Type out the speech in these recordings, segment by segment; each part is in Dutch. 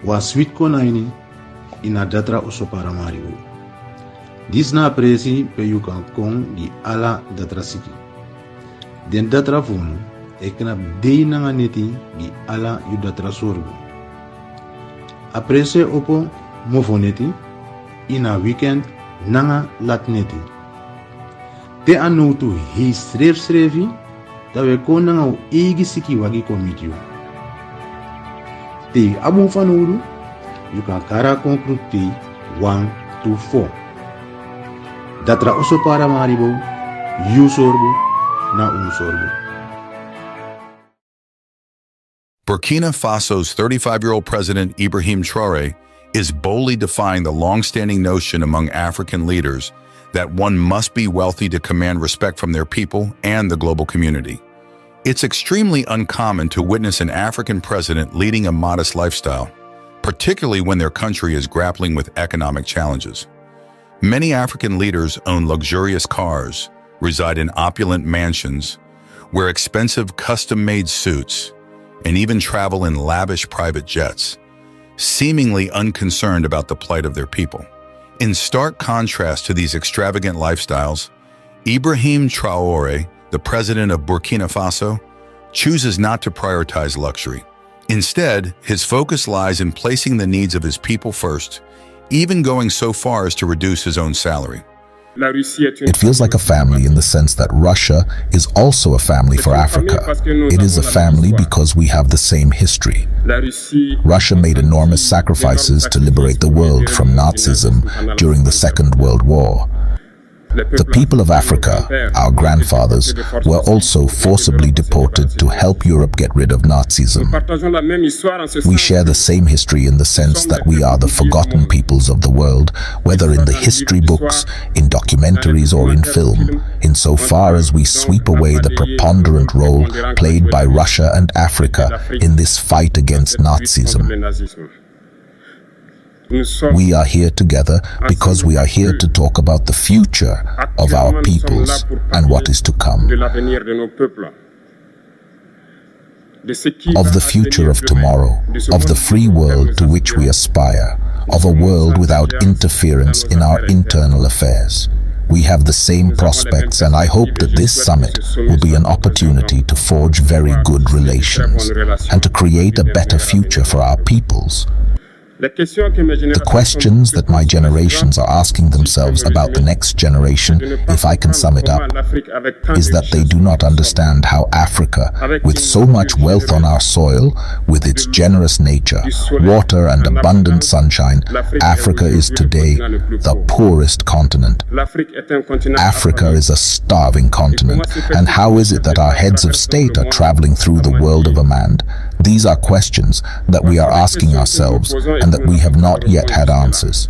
wa sweet konaini ina datra uso paramariu. Dis na presi pe you kan kong di ala datra siki. Den datra funu ekna dei nanga neti di ala yu datra sorgu. Aprese opo mofoneti ina weekend nanga latneti. Te anutu hei srevi da we kon nanga u egi siki wagi komitio. Te abu fanuru you kan kara konkruti 1 to 4. Datra oso paramaribo yu sorgu na sorgu. Burkina Faso's 35-year-old president Ibrahim Traoré is boldly defying the long-standing notion among African leaders that one must be wealthy to command respect from their people and the global community. It's extremely uncommon to witness an African president leading a modest lifestyle, particularly when their country is grappling with economic challenges. Many African leaders own luxurious cars, reside in opulent mansions, wear expensive custom-made suits, and even travel in lavish private jets, seemingly unconcerned about the plight of their people. In stark contrast to these extravagant lifestyles, Ibrahim Traoré, the president of Burkina Faso, chooses not to prioritize luxury. Instead, his focus lies in placing the needs of his people first, even going so far as to reduce his own salary. It feels like a family in the sense that Russia is also a family for Africa. It is a family because we have the same history. Russia made enormous sacrifices to liberate the world from Nazism during the Second World War. The people of Africa, our grandfathers, were also forcibly deported to help Europe get rid of Nazism. We share the same history in the sense that we are the forgotten peoples of the world, whether in the history books, in documentaries or in film, insofar as we sweep away the preponderant role played by Russia and Africa in this fight against Nazism. We are here together because we are here to talk about the future of our peoples and what is to come. Of the future of tomorrow, of the free world to which we aspire, of a world without interference in our internal affairs. We have the same prospects, and I hope that this summit will be an opportunity to forge very good relations and to create a better future for our peoples. The questions that my generations are asking themselves about the next generation, if I can sum it up, is that they do not understand how Africa, with so much wealth on our soil, with its generous nature, water and abundant sunshine, Africa is today the poorest continent. Africa is a starving continent, and how is it that our heads of state are traveling through the world of a man? These are questions that we are asking ourselves and that we have not yet had answers.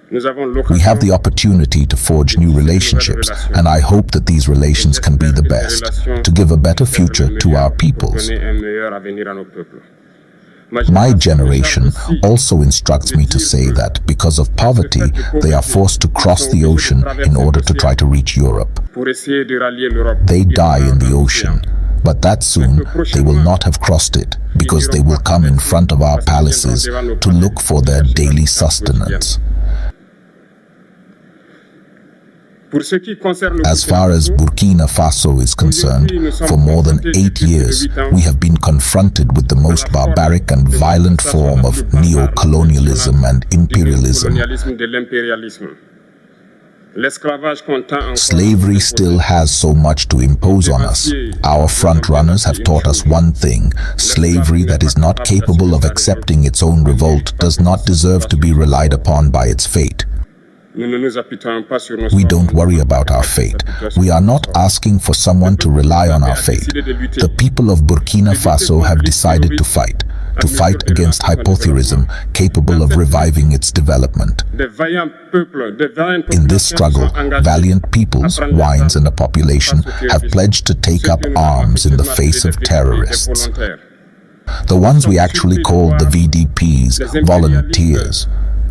We have the opportunity to forge new relationships, and I hope that these relations can be the best, to give a better future to our peoples. My generation also instructs me to say that because of poverty, they are forced to cross the ocean in order to try to reach Europe. They die in the ocean. But that soon they will not have crossed it, because they will come in front of our palaces to look for their daily sustenance. As far as Burkina Faso is concerned, for more than 8 years, we have been confronted with the most barbaric and violent form of neo-colonialism and imperialism. Slavery still has so much to impose on us. Our front runners have taught us one thing: slavery that is not capable of accepting its own revolt does not deserve to be relied upon by its fate. We don't worry about our fate. We are not asking for someone to rely on our fate. The people of Burkina Faso have decided to fight against hypothyroidism, capable of reviving its development. In this struggle, valiant peoples, wines and a population have pledged to take up arms in the face of terrorists. The ones we actually called the VDPs, volunteers.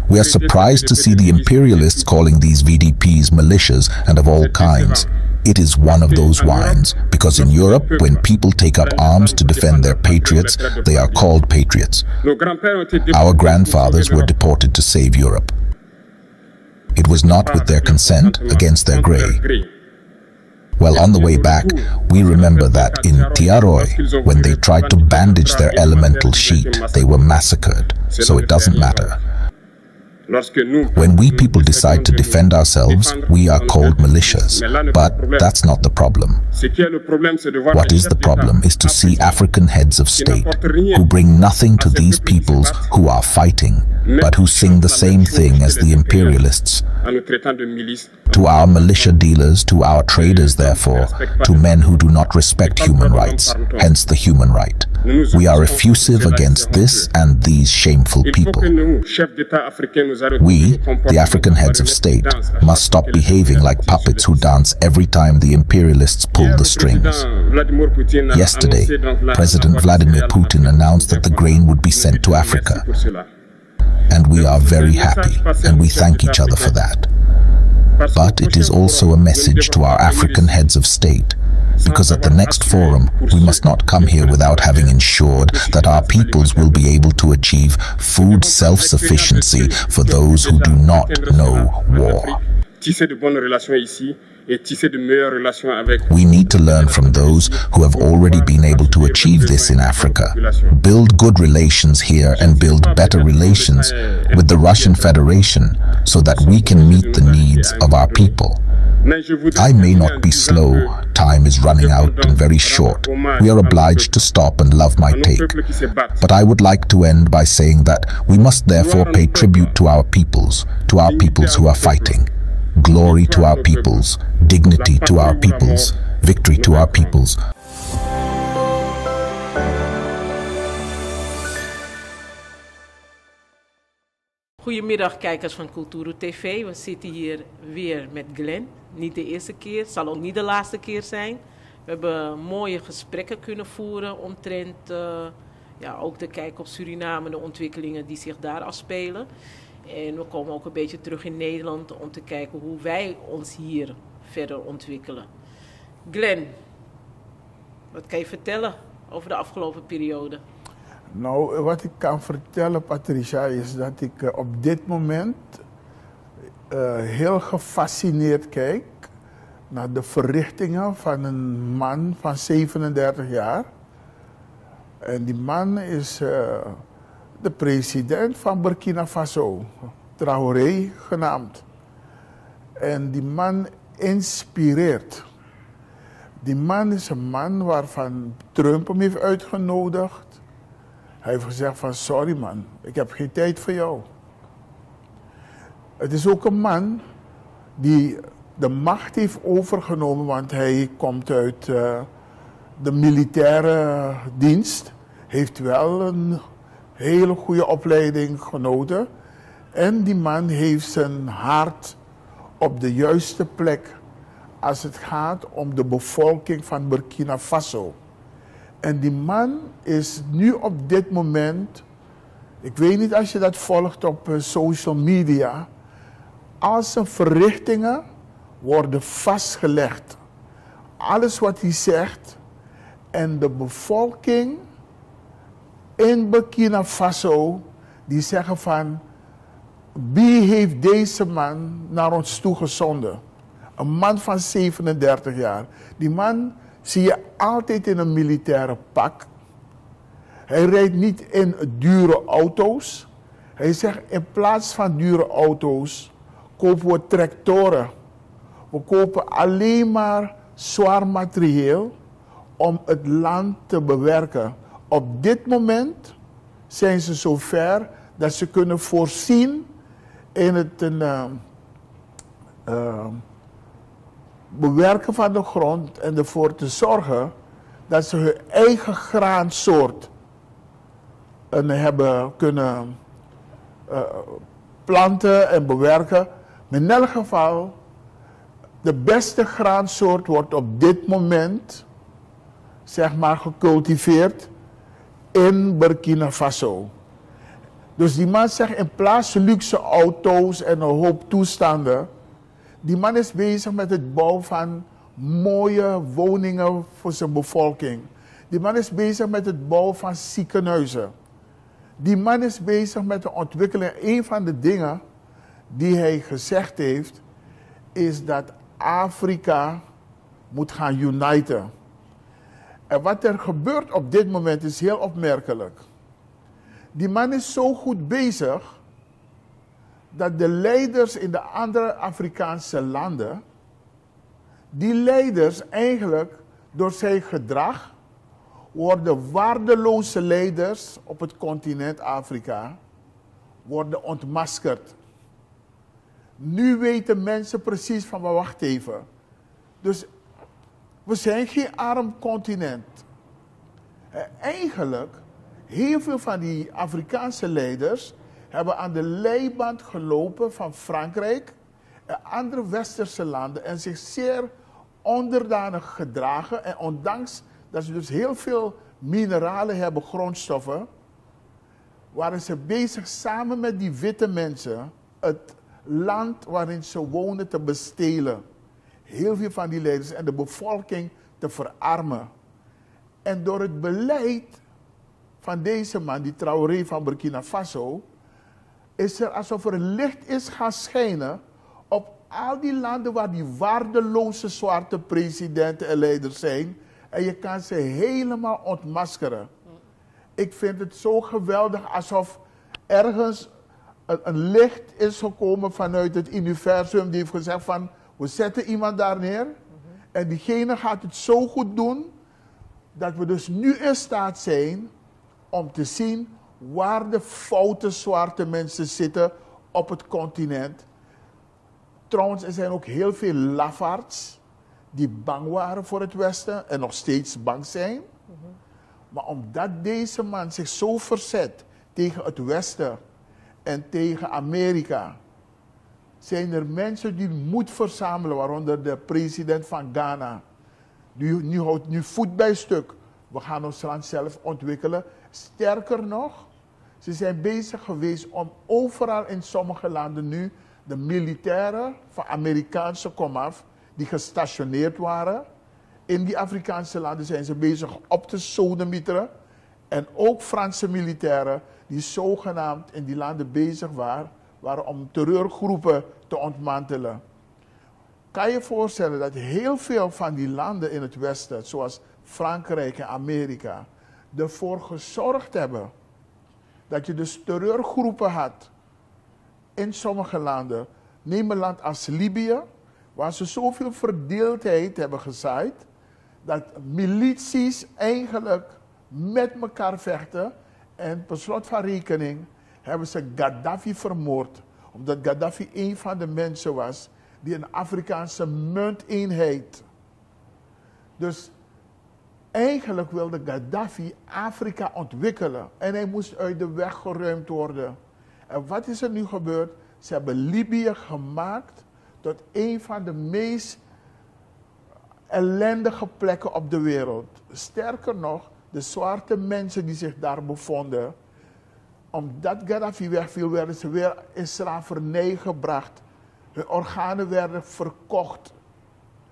We are surprised to see the imperialists calling these VDPs militias and of all kinds. It is one of those wines, because in Europe, when people take up arms to defend their patriots, they are called patriots. Our grandfathers were deported to save Europe. It was not with their consent, against their grey. Well, on the way back, we remember that in Tiaroy, when they tried to bandage their elemental sheet, they were massacred, so it doesn't matter. When we people decide to defend ourselves, we are called militias, but that's not the problem. What is the problem is to see African heads of state who bring nothing to these peoples who are fighting, but who sing the same thing as the imperialists. To our militia dealers, to our traders, therefore, to men who do not respect human rights, hence the human right. We are effusive against this and these shameful people. We, the African heads of state, must stop behaving like puppets who dance every time the imperialists pull the strings. Yesterday, President Vladimir Putin announced that the grain would be sent to Africa. And we are very happy, and we thank each other for that. But it is also a message to our African heads of state, because at the next forum, we must not come here without having ensured that our peoples will be able to achieve food self-sufficiency for those who do not know war. We need to learn from those who have already been able to achieve this in Africa. Build good relations here and build better relations with the Russian Federation so that we can meet the needs of our people. I may not be slow, time is running out and very short. We are obliged to stop and love my take. But I would like to end by saying that we must therefore pay tribute to our peoples who are fighting. Glory to our peoples, dignity to our peoples, victory to our peoples. Goedemiddag kijkers van Kulturu TV. We zitten hier weer met Glenn. Niet de eerste keer, het zal ook niet de laatste keer zijn. We hebben mooie gesprekken kunnen voeren omtrent ook te kijken op Suriname, de ontwikkelingen die zich daar afspelen. En we komen ook een beetje terug in Nederland om te kijken hoe wij ons hier verder ontwikkelen. Glenn, wat kan je vertellen over de afgelopen periode? Nou, wat ik kan vertellen, Patricia, is dat ik op dit moment heel gefascineerd kijk naar de verrichtingen van een man van 37 jaar. En die man is de president van Burkina Faso, Traoré genaamd. En die man inspireert. Die man is een man waarvan Trump hem heeft uitgenodigd. Hij heeft gezegd van sorry man, ik heb geen tijd voor jou. Het is ook een man die de macht heeft overgenomen, want hij komt uit de militaire dienst. Heeft wel een hele goede opleiding genoten. En die man heeft zijn hart op de juiste plek als het gaat om de bevolking van Burkina Faso. En die man is nu op dit moment, ik weet niet als je dat volgt op social media, al zijn verrichtingen worden vastgelegd. Alles wat hij zegt en de bevolking in Burkina Faso, die zeggen van, wie heeft deze man naar ons toegezonden? Een man van 37 jaar. Die man zie je altijd in een militaire pak. Hij rijdt niet in dure auto's. Hij zegt, in plaats van dure auto's kopen we tractoren. We kopen alleen maar zwaar materieel om het land te bewerken. Op dit moment zijn ze zover dat ze kunnen voorzien in het bewerken van de grond en ervoor te zorgen dat ze hun eigen graansoort hebben kunnen planten en bewerken. Maar in elk geval, de beste graansoort wordt op dit moment, zeg maar, gecultiveerd in Burkina Faso. Dus die man zegt, in plaats van luxe auto's en een hoop toestanden, die man is bezig met het bouwen van mooie woningen voor zijn bevolking. Die man is bezig met het bouwen van ziekenhuizen. Die man is bezig met de ontwikkeling. Een van de dingen die hij gezegd heeft, is dat Afrika moet gaan uniten. En wat er gebeurt op dit moment is heel opmerkelijk. Die man is zo goed bezig dat de leiders in de andere Afrikaanse landen, die leiders eigenlijk door zijn gedrag worden waardeloze leiders op het continent Afrika, worden ontmaskerd. Nu weten mensen precies van, maar wacht even. Dus we zijn geen arm continent. Eigenlijk, heel veel van die Afrikaanse leiders hebben aan de leiband gelopen van Frankrijk en andere westerse landen en zich zeer onderdanig gedragen. En ondanks dat ze dus heel veel mineralen hebben, grondstoffen, waren ze bezig samen met die witte mensen het land waarin ze wonen te bestelen. Heel veel van die leiders en de bevolking te verarmen. En door het beleid van deze man, die Traoré van Burkina Faso, is er alsof er een licht is gaan schijnen op al die landen waar die waardeloze zwarte presidenten en leiders zijn. En je kan ze helemaal ontmaskeren. Ik vind het zo geweldig alsof ergens een licht is gekomen vanuit het universum die heeft gezegd van, we zetten iemand daar neer en diegene gaat het zo goed doen dat we dus nu in staat zijn om te zien waar de foute zwarte mensen zitten op het continent. Trouwens, er zijn ook heel veel lafaards die bang waren voor het Westen en nog steeds bang zijn. Maar omdat deze man zich zo verzet tegen het Westen en tegen Amerika, zijn er mensen die moed verzamelen, waaronder de president van Ghana. Die houdt nu voet bij stuk. We gaan ons land zelf ontwikkelen. Sterker nog, ze zijn bezig geweest om overal in sommige landen nu de militairen van Amerikaanse komaf, die gestationeerd waren, in die Afrikaanse landen zijn ze bezig op te sodemieteren. En ook Franse militairen die zogenaamd in die landen bezig waren om terreurgroepen te ontmantelen. Kan je voorstellen dat heel veel van die landen in het Westen, zoals Frankrijk en Amerika, ervoor gezorgd hebben dat je dus terreurgroepen had in sommige landen. Neem een land als Libië, waar ze zoveel verdeeldheid hebben gezaaid, dat milities eigenlijk met elkaar vechten. En per slot van rekening hebben ze Gaddafi vermoord. Omdat Gaddafi een van de mensen was die een Afrikaanse munteenheid. Dus eigenlijk wilde Gaddafi Afrika ontwikkelen. En hij moest uit de weg geruimd worden. En wat is er nu gebeurd? Ze hebben Libië gemaakt tot een van de meest ellendige plekken op de wereld. Sterker nog, de zwarte mensen die zich daar bevonden, omdat Gaddafi wegviel, werden ze weer in slavernij gebracht. Hun organen werden verkocht.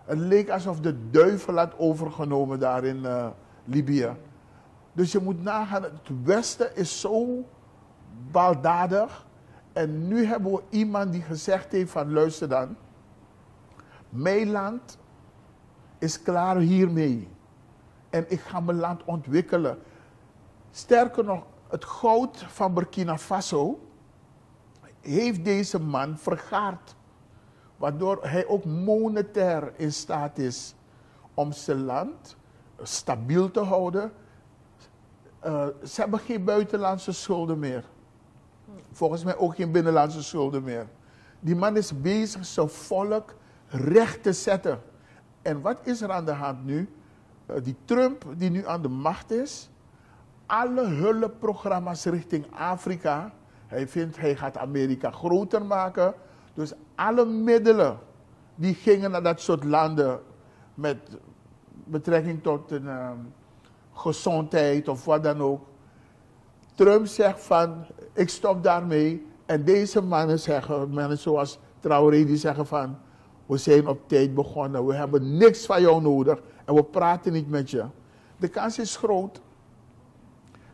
Het leek alsof de duivel had overgenomen daar in Libië. Dus je moet nagaan, het Westen is zo baldadig. En nu hebben we iemand die gezegd heeft van, luister dan, mijn land is klaar hiermee. En ik ga mijn land ontwikkelen. Sterker nog, het goud van Burkina Faso heeft deze man vergaard. Waardoor hij ook monetair in staat is om zijn land stabiel te houden. Ze hebben geen buitenlandse schulden meer. Volgens mij ook geen binnenlandse schulden meer. Die man is bezig zijn volk recht te zetten. En wat is er aan de hand nu? Die Trump die nu aan de macht is, alle hulpprogramma's richting Afrika, hij vindt hij gaat Amerika groter maken. Dus alle middelen die gingen naar dat soort landen met betrekking tot een gezondheid of wat dan ook. Trump zegt van, ik stop daarmee. En deze mannen zeggen, mannen zoals Traoré, die zeggen van, We zijn op tijd begonnen. We hebben niks van jou nodig. En we praten niet met je. De kans is groot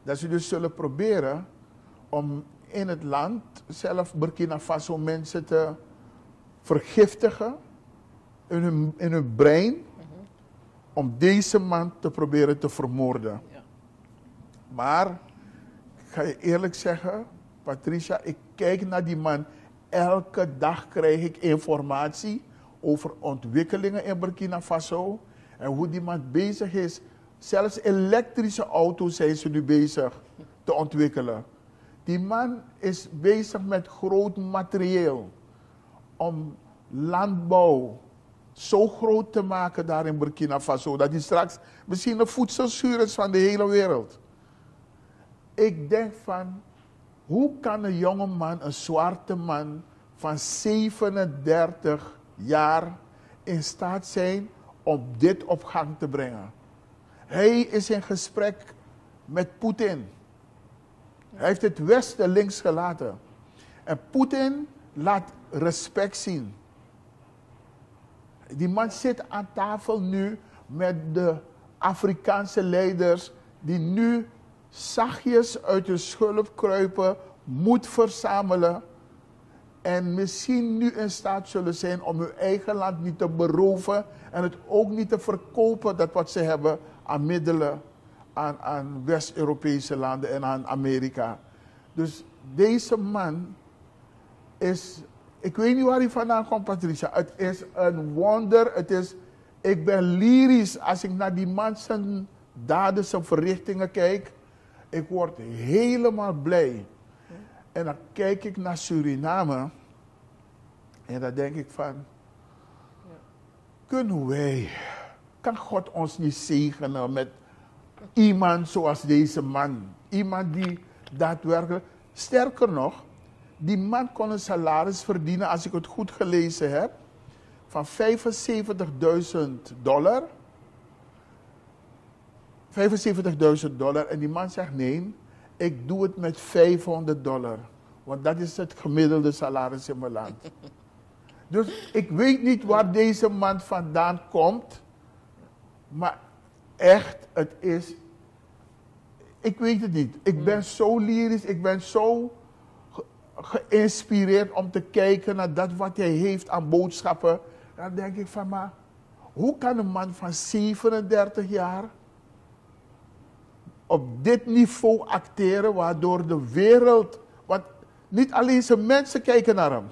dat ze dus zullen proberen om in het land, zelf Burkina Faso, mensen te vergiftigen in hun brein. Om deze man te proberen te vermoorden. Ja. Maar, ik ga je eerlijk zeggen, Patricia, ik kijk naar die man. Elke dag krijg ik informatie over ontwikkelingen in Burkina Faso. En hoe die man bezig is. Zelfs elektrische auto's zijn ze nu bezig te ontwikkelen. Die man is bezig met groot materieel. Om landbouw zo groot te maken daar in Burkina Faso. Dat hij straks misschien de voedselschuur is van de hele wereld. Ik denk van, hoe kan een jonge man, een zwarte man van 37 jaar in staat zijn om dit op gang te brengen? Hij is in gesprek met Poetin. Hij heeft het Westen links gelaten. En Poetin laat respect zien. Die man zit aan tafel nu met de Afrikaanse leiders die nu zachtjes uit de schulp kruipen, moed verzamelen en misschien nu in staat zullen zijn om hun eigen land niet te beroven en het ook niet te verkopen, dat wat ze hebben aan middelen aan West-Europese landen en aan Amerika. Dus deze man is, ik weet niet waar hij vandaan komt, Patricia. Het is een wonder. Ik ben lyrisch als ik naar die man zijn daden, zijn verrichtingen kijk. Ik word helemaal blij. En dan kijk ik naar Suriname. En dan denk ik van, kan God ons niet zegenen met iemand zoals deze man? Iemand die daadwerkelijk, sterker nog, die man kon een salaris verdienen, als ik het goed gelezen heb, van $75.000. $75.000. En die man zegt, nee, ik doe het met $500. Want dat is het gemiddelde salaris in mijn land. Dus ik weet niet waar deze man vandaan komt. Maar echt, het is, ik weet het niet. Ik ben zo lyrisch, ik ben zo geïnspireerd om te kijken naar dat wat hij heeft aan boodschappen. Dan denk ik van, maar hoe kan een man van 37 jaar op dit niveau acteren, waardoor de wereld, want niet alleen zijn mensen kijken naar hem.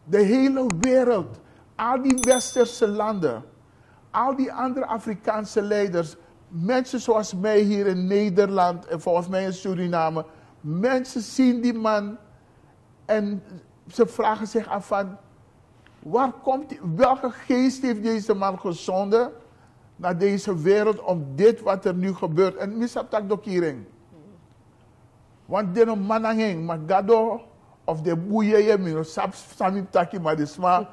De hele wereld, al die westerse landen, al die andere Afrikaanse leiders, mensen zoals mij hier in Nederland en volgens mij in Suriname, mensen zien die man en ze vragen zich af van, waar komt die, welke geest heeft deze man gezonden naar deze wereld om dit wat er nu gebeurt. En misaptak dokiring. Want de manangeng, magado of de boeien mino sap samim taki maar de sma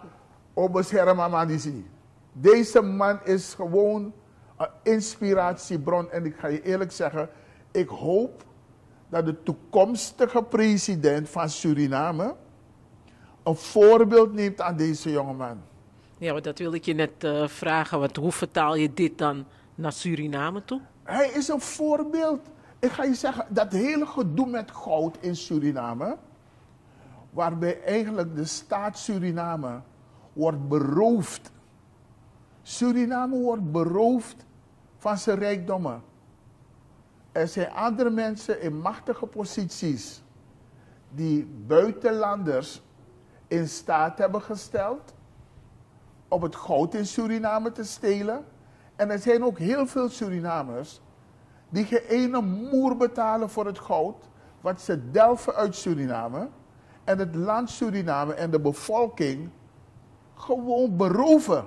obescherma mandisi. Deze man is gewoon een inspiratiebron en ik ga je eerlijk zeggen, ik hoop dat de toekomstige president van Suriname een voorbeeld neemt aan deze jongeman. Ja, maar dat wil ik je net vragen. Want hoe vertaal je dit dan naar Suriname toe? Hij is een voorbeeld. Ik ga je zeggen, dat hele gedoe met goud in Suriname, waarbij eigenlijk de staat Suriname wordt beroofd. Suriname wordt beroofd van zijn rijkdommen. Er zijn andere mensen in machtige posities die buitenlanders in staat hebben gesteld om het goud in Suriname te stelen. En er zijn ook heel veel Surinamers die geen ene moer betalen voor het goud wat ze delven uit Suriname. En het land Suriname en de bevolking gewoon beroven.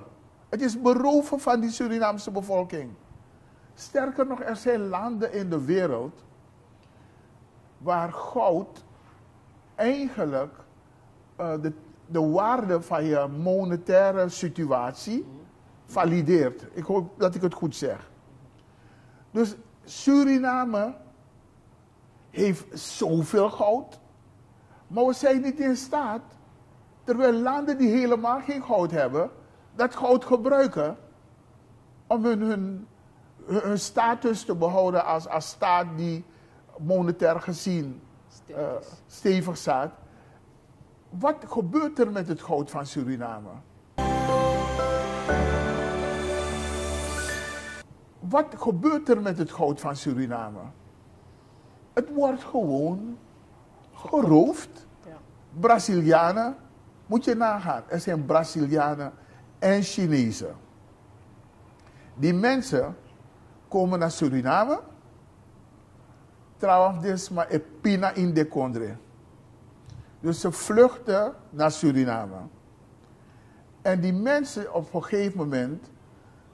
Het is beroven van die Surinaamse bevolking. Sterker nog, er zijn landen in de wereld waar goud eigenlijk de waarde van je monetaire situatie valideert. Ik hoop dat ik het goed zeg. Dus Suriname heeft zoveel goud, maar we zijn niet in staat Terwijl landen die helemaal geen goud hebben, dat goud gebruiken om hun status te behouden als staat die monetair gezien stevig staat. Wat gebeurt er met het goud van Suriname? Wat gebeurt er met het goud van Suriname? Het wordt gewoon geroofd. Ja. Brazilianen, moet je nagaan, er zijn Brazilianen en Chinezen. Die mensen komen naar Suriname, trouwens maar epina in de Condre. Dus ze vluchten naar Suriname. En die mensen op een gegeven moment,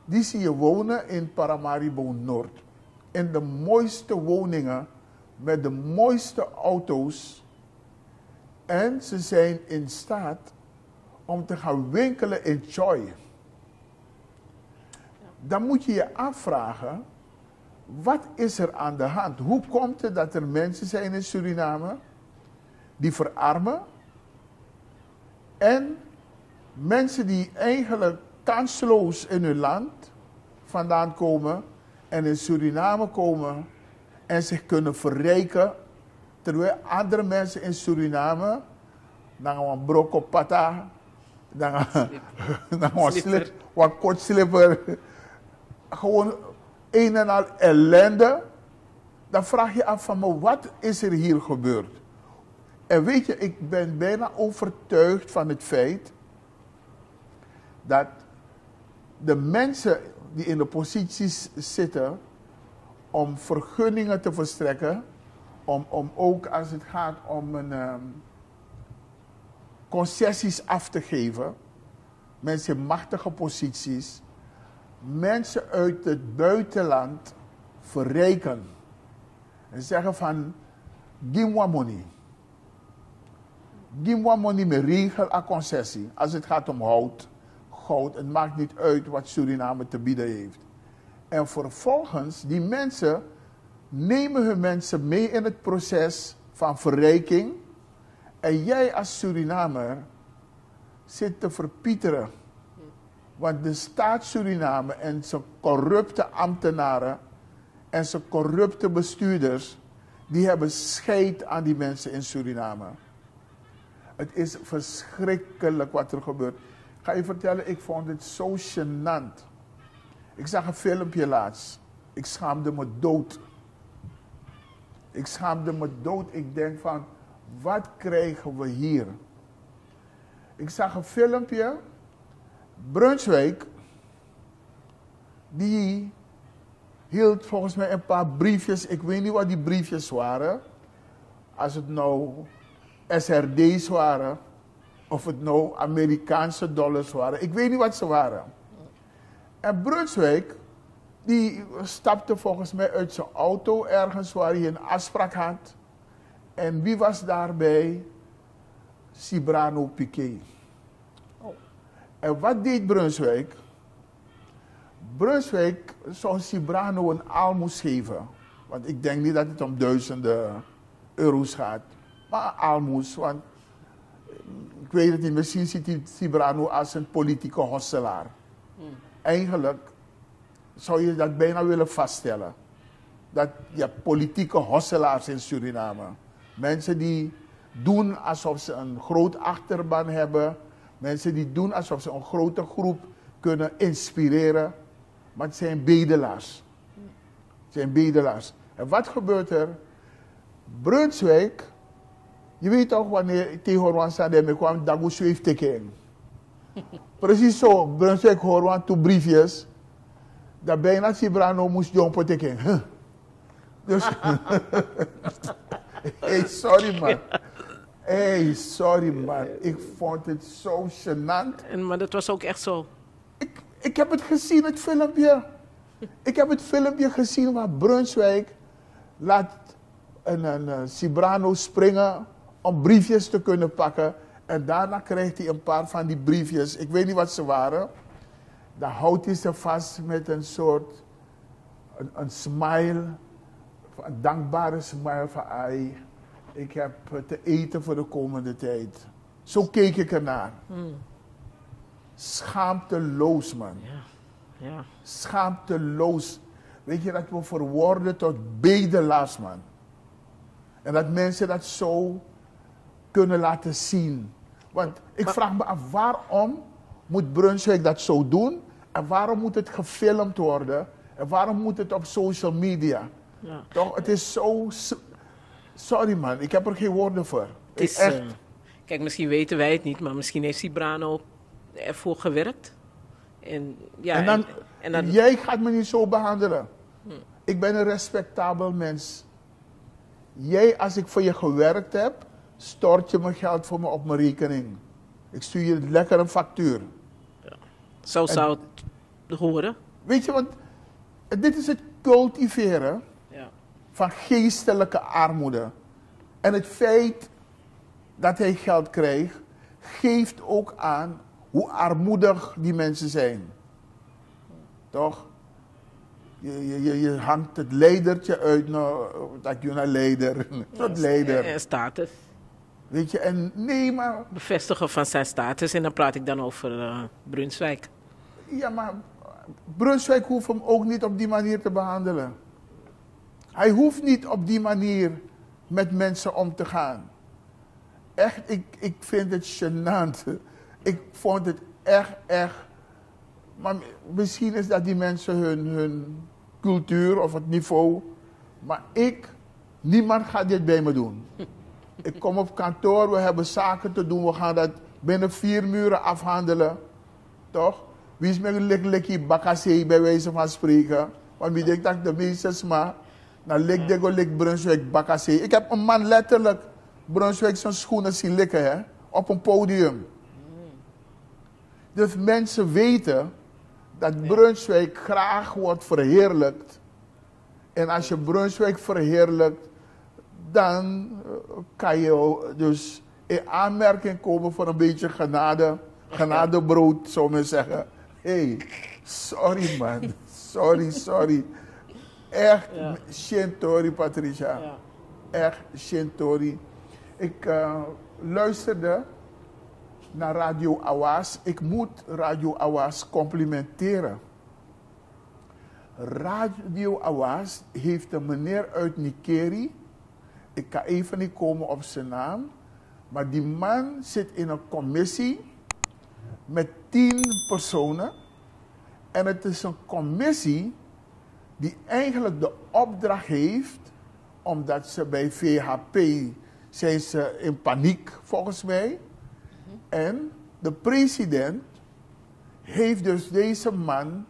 die zie je wonen in Paramaribo Noord. In de mooiste woningen, met de mooiste auto's. En ze zijn in staat om te gaan winkelen in Choy. Dan moet je je afvragen, wat is er aan de hand? Hoe komt het dat er mensen zijn in Suriname die verarmen en mensen die eigenlijk kansloos in hun land vandaan komen en in Suriname komen en zich kunnen verrijken, terwijl andere mensen in Suriname dan een brokopata, dan een kortslipper, gewoon een en al ellende. Dan vraag je af van me, wat is er hier gebeurd? En weet je, ik ben bijna overtuigd van het feit dat de mensen die in de posities zitten om vergunningen te verstrekken, om ook als het gaat om concessies af te geven, mensen in machtige posities, mensen uit het buitenland verrijken. En zeggen van, give me money. Give me money met regel aan concessie. Als het gaat om hout, goud, het maakt niet uit wat Suriname te bieden heeft. En vervolgens, die mensen nemen hun mensen mee in het proces van verrijking. En jij als Surinamer zit te verpieteren. Want de staat Suriname en zijn corrupte ambtenaren en zijn corrupte bestuurders, die hebben scheid aan die mensen in Suriname. Het is verschrikkelijk wat er gebeurt. Ik ga je vertellen, ik vond het zo gênant. Ik zag een filmpje laatst. Ik schaamde me dood. Ik schaamde me dood. Ik denk van, wat krijgen we hier? Ik zag een filmpje. Brunswijk, die hield volgens mij een paar briefjes. Ik weet niet wat die briefjes waren. Als het nou SRD's waren. Of het nou Amerikaanse dollars waren. Ik weet niet wat ze waren. En Brunswijk, die stapte volgens mij uit zijn auto ergens waar hij een afspraak had. En wie was daarbij? Cibrano Piqué. En wat deed Brunswijk? Brunswijk zou Cibrano een aalmoes geven. Want ik denk niet dat het om duizenden euro's gaat. Maar een aalmoes, want ik weet het niet, misschien ziet hij Cibrano als een politieke hosselaar. Eigenlijk zou je dat bijna willen vaststellen. Dat je hebt politieke hosselaars in Suriname. Mensen die doen alsof ze een groot achterban hebben. Mensen die doen alsof ze een grote groep kunnen inspireren. Maar het zijn bedelaars. Het zijn bedelaars. En wat gebeurt er? Brunswijk, je weet toch wanneer tegen Sandeme kwam, Dagu zweeft teken. Precies zo, Brunswijk hoorde toe briefjes. Dat bijna Cibrano moest jompen teken. Huh. Dus, hey, sorry man. Hey, sorry man. Ik vond het zo gênant. Maar dat was ook echt zo. Ik heb het gezien, het filmpje. Ik heb het filmpje gezien waar Brunswijk laat een Cibrano springen om briefjes te kunnen pakken. En daarna krijgt hij een paar van die briefjes. Ik weet niet wat ze waren. Dan houdt hij ze vast met een soort een smile. Een dankbare smile van ik heb te eten voor de komende tijd. Zo keek ik ernaar. Schaamteloos, man. Ja. Ja. Schaamteloos. Weet je, dat we verworden tot bedelaars, man. En dat mensen dat zo kunnen laten zien. Want ik vraag me af, waarom moet Brunswijk dat zo doen? En waarom moet het gefilmd worden? En waarom moet het op social media? Ja. Toch, het is zo... Sorry, man, ik heb er geen woorden voor. Het is, echt. Kijk, misschien weten wij het niet, maar misschien heeft Cibrano ervoor gewerkt. En, ja, en dan, jij gaat me niet zo behandelen. Ik ben een respectabel mens. Jij, als ik voor je gewerkt heb, stort je mijn geld voor me op mijn rekening. Ik stuur je lekker een factuur. Ja. Zo zou het horen. Weet je, want dit is het cultiveren van geestelijke armoede. En het feit dat hij geld krijgt, geeft ook aan hoe armoedig die mensen zijn. Toch? Je hangt het leidertje uit, dat je een leider, tot leider. En status. Weet je, en nee, maar... Bevestigen van zijn status en dan praat ik dan over Brunswijk. Ja, maar Brunswijk hoeft hem ook niet op die manier te behandelen. Hij hoeft niet op die manier met mensen om te gaan. Echt, ik vind het gênant. Ik vond het echt... Maar misschien is dat die mensen hun cultuur of het niveau. Maar niemand gaat dit bij me doen. Ik kom op kantoor, we hebben zaken te doen. We gaan dat binnen 4 muren afhandelen. Toch? Wie is met een likkie bakassee bij wijze van spreken? Want wie denkt dat de meeste sma... Dan lik Brunswijk bakassee. Ik heb een man letterlijk Brunswijk zijn schoenen zien likken, hè? Op een podium. Dus mensen weten dat Brunswijk graag wordt verheerlijkt. En als je Brunswijk verheerlijkt, dan kan je dus in aanmerking komen voor een beetje genadebrood, zou men zeggen. Hey, sorry man, sorry. Echt, shintori Patricia. Ja. Echt, shintori. Ik luisterde naar Radio Awas. Ik moet Radio Awas complimenteren. Radio Awas heeft een meneer uit Nikeri. Ik kan even niet komen op zijn naam. Maar die man zit in een commissie met 10 personen. En het is een commissie die eigenlijk de opdracht heeft, omdat ze bij VHP zijn ze in paniek volgens mij. En de president heeft dus deze man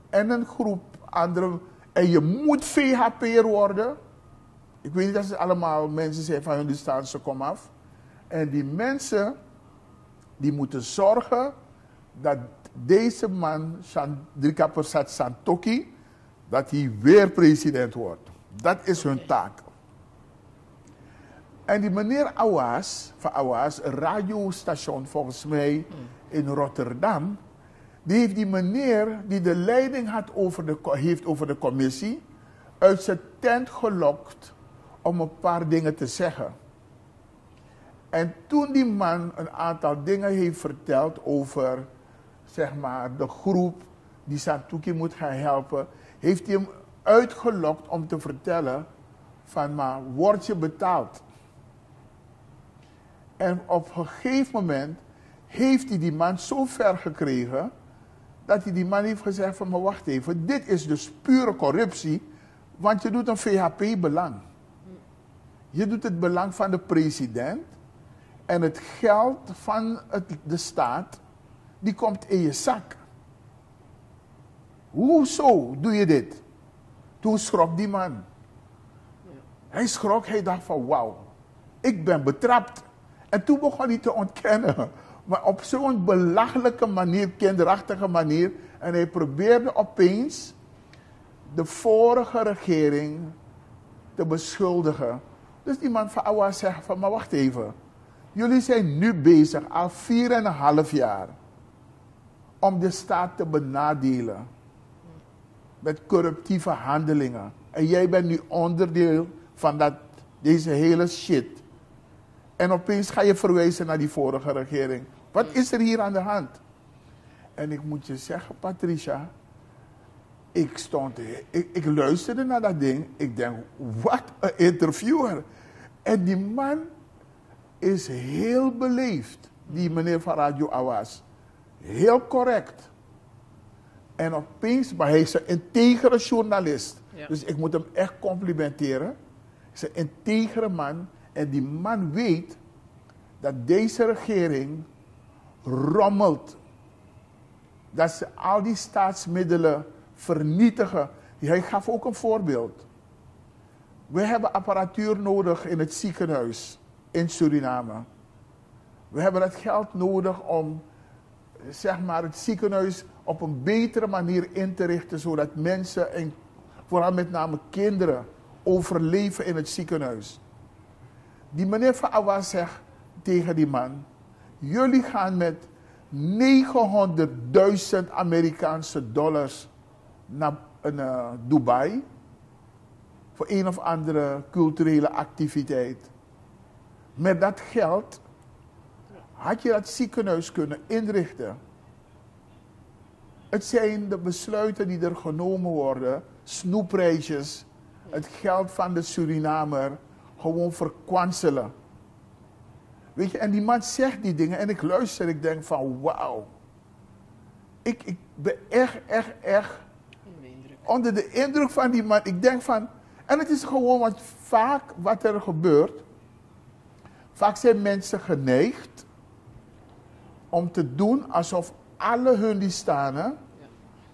en een groep anderen. En je moet VHP'er worden. Ik weet niet dat ze allemaal mensen zijn van Hindustaanse komaf. En die mensen die moeten zorgen dat deze man, Chandrika Persat Santokhi, dat hij weer president wordt. Dat is hun taak. En die meneer Awas, van Awas, een radiostation volgens mij in Rotterdam, die heeft die meneer die de leiding heeft over de commissie, uit zijn tent gelokt om een paar dingen te zeggen. En toen die man een aantal dingen heeft verteld over, zeg maar, de groep die Santokhi moet gaan helpen, heeft hij hem uitgelokt om te vertellen van, maar word je betaald? En op een gegeven moment heeft hij die man zo ver gekregen, dat hij die man heeft gezegd van, maar wacht even, dit is dus pure corruptie, want je doet een VHP-belang. Je doet het belang van de president en het geld van de staat, die komt in je zak. Hoezo doe je dit? Toen schrok die man. Hij schrok, hij dacht van wauw, ik ben betrapt. En toen begon hij te ontkennen. Maar op zo'n belachelijke manier, kinderachtige manier. En hij probeerde opeens de vorige regering te beschuldigen. Dus die man van Awas zegt van, maar wacht even. Jullie zijn nu bezig, al 4,5 jaar, om de staat te benadelen. Met corruptieve handelingen. En jij bent nu onderdeel van deze hele shit. En opeens ga je verwijzen naar die vorige regering. Wat is er hier aan de hand? En ik moet je zeggen, Patricia, ik luisterde naar dat ding. Ik denk, wat een interviewer. En die man is heel beleefd, die meneer van Radio Awas. Heel correct. En opeens, maar hij is een integere journalist. Ja. Dus ik moet hem echt complimenteren. Hij is een integere man. En die man weet dat deze regering rommelt. Dat ze al die staatsmiddelen vernietigen. Hij gaf ook een voorbeeld. We hebben apparatuur nodig in het ziekenhuis in Suriname. We hebben dat geld nodig om, zeg maar, het ziekenhuis op een betere manier in te richten, zodat mensen, en vooral met name kinderen, overleven in het ziekenhuis. Die meneer van Awas zegt tegen die man, jullie gaan met 900.000 Amerikaanse dollars naar Dubai voor een of andere culturele activiteit. Met dat geld had je dat ziekenhuis kunnen inrichten. Het zijn de besluiten die er genomen worden, snoepreisjes, het geld van de Surinamer gewoon verkwanselen. Weet je, en die man zegt die dingen en ik luister, ik denk van wauw. Ik ben echt onder de indruk van die man. Ik denk van, en het is gewoon wat vaak wat er gebeurt. Vaak zijn mensen geneigd om te doen alsof alle Hundistanen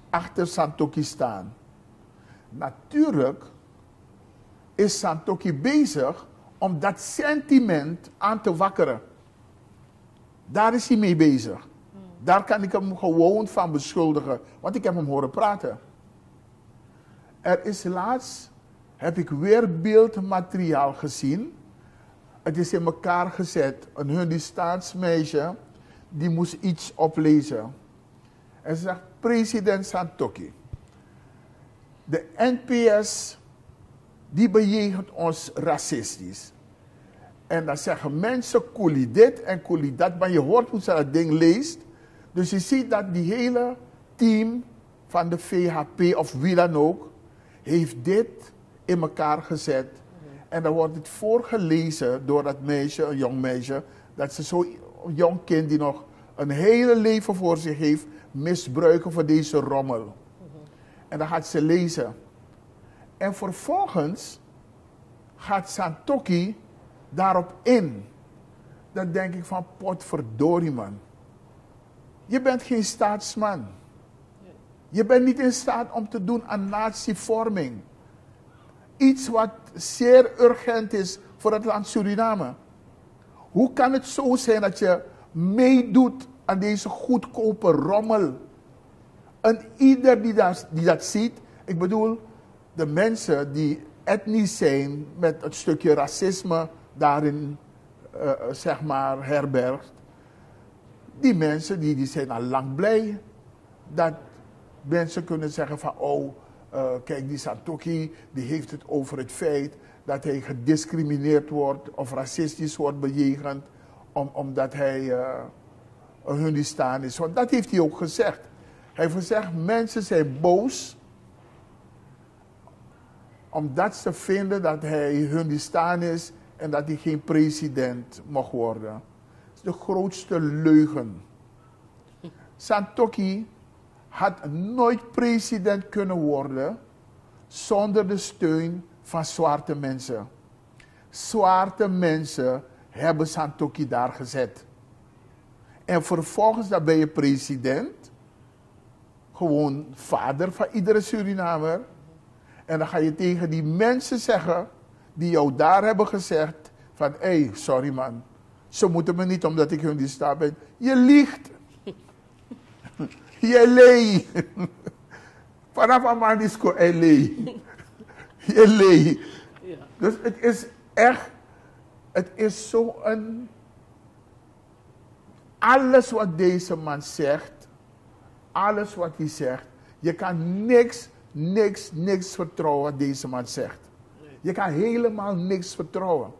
achter Santokhi staan. Natuurlijk is Santokhi bezig om dat sentiment aan te wakkeren. Daar is hij mee bezig. Daar kan ik hem gewoon van beschuldigen, want ik heb hem horen praten. Er is laatst, heb ik weer beeldmateriaal gezien. Het is in elkaar gezet. Een Hundistaans meisje, die moest iets oplezen. En ze zegt, president Santokhi, de NPS, die bejegent ons racistisch. En dan zeggen mensen, koelie dit en koelie dat. Maar je hoort hoe ze dat ding leest. Dus je ziet dat die hele team van de VHP of wie dan ook, heeft dit in elkaar gezet. En dan wordt het voorgelezen door dat meisje, een jong meisje, dat ze zo'n jong kind die nog een hele leven voor zich heeft, misbruiken voor deze rommel. En dan gaat ze lezen. En vervolgens gaat Santokhi daarop in. Dan denk ik van, potverdorie man. Je bent geen staatsman. Je bent niet in staat om te doen aan natievorming. Iets wat zeer urgent is voor het land Suriname. Hoe kan het zo zijn dat je meedoet aan deze goedkope rommel? En ieder die dat ziet, ik bedoel, de mensen die etnisch zijn met het stukje racisme daarin, zeg maar, herbergt. Die mensen die zijn al lang blij dat mensen kunnen zeggen van, oh, kijk, die Santokhi, die heeft het over het feit dat hij gediscrimineerd wordt of racistisch wordt bejegend omdat hij een Hundistan is. Want dat heeft hij ook gezegd. Hij heeft gezegd, mensen zijn boos omdat ze vinden dat hij Hundistan is en dat hij geen president mag worden. Dat is de grootste leugen. Santokhi had nooit president kunnen worden zonder de steun van zwarte mensen. Zwarte mensen hebben Santokhi daar gezet. En vervolgens dan ben je president, gewoon vader van iedere Surinamer. En dan ga je tegen die mensen zeggen, die jou daar hebben gezegd, van hé, sorry man, ze moeten me niet omdat ik hun die sta ben. Je liegt. Je leeg. Vanaf Amandisco, je leeg. Je leeg. Dus het is echt, het is zo een, alles wat deze man zegt, alles wat hij zegt, je kan niks vertrouwen wat deze man zegt. Je kan helemaal niks vertrouwen.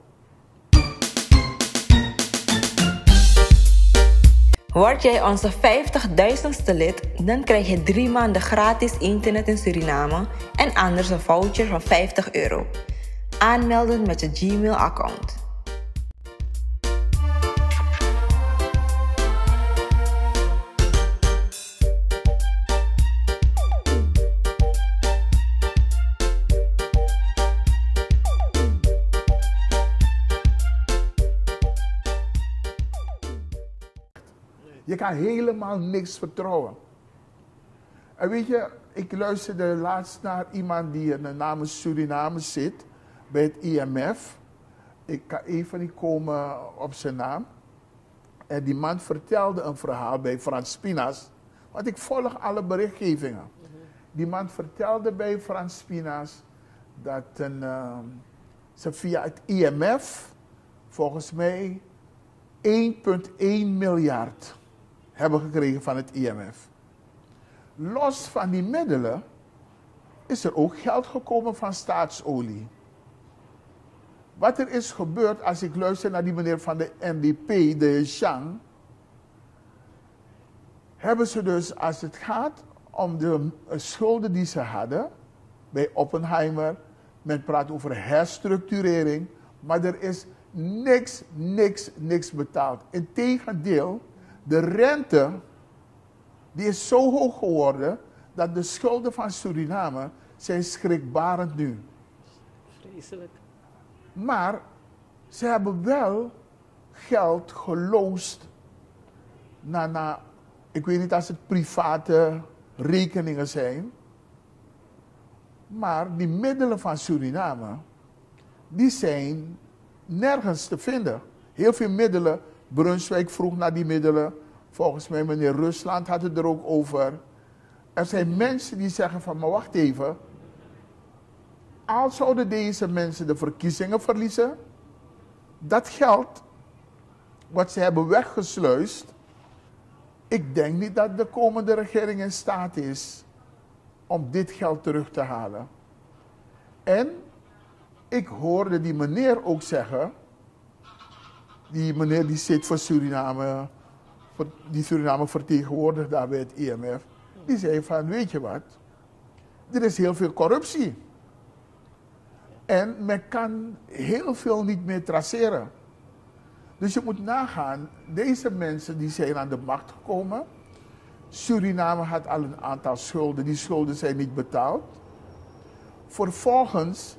Word jij onze 50.000ste lid, dan krijg je 3 maanden gratis internet in Suriname en anders een voucher van €50. Aanmelden met je Gmail-account. Je kan helemaal niks vertrouwen. En weet je, ik luisterde laatst naar iemand die namens Suriname zit bij het IMF. Ik kan even niet komen op zijn naam. En die man vertelde een verhaal bij Frans Spinas. Want ik volg alle berichtgevingen. Die man vertelde bij Frans Spinas dat ze via het IMF volgens mij 1,1 miljard hebben gekregen van het IMF. Los van die middelen is er ook geld gekomen van staatsolie. Wat er is gebeurd, als ik luister naar die meneer van de NDP, de Jean, hebben ze dus, als het gaat om de schulden die ze hadden, bij Oppenheimer, men praat over herstructurering, maar er is niks betaald. Integendeel, de rente, die is zo hoog geworden, dat de schulden van Suriname zijn schrikbarend nu. Vreselijk. Maar ze hebben wel geld geloosd naar, ik weet niet als het private rekeningen zijn, maar die middelen van Suriname, die zijn nergens te vinden. Heel veel middelen, Brunswijk vroeg naar die middelen, volgens mij meneer Rusland had het er ook over. Er zijn mensen die zeggen van, maar wacht even, al zouden deze mensen de verkiezingen verliezen, dat geld wat ze hebben weggesluist, ik denk niet dat de komende regering in staat is om dit geld terug te halen. En ik hoorde die meneer ook zeggen, die meneer die zit voor Suriname, die Suriname vertegenwoordigt daar bij het IMF, die zei van, weet je wat, er is heel veel corruptie. En men kan heel veel niet meer traceren. Dus je moet nagaan, deze mensen die zijn aan de macht gekomen. Suriname had al een aantal schulden, die schulden zijn niet betaald. Vervolgens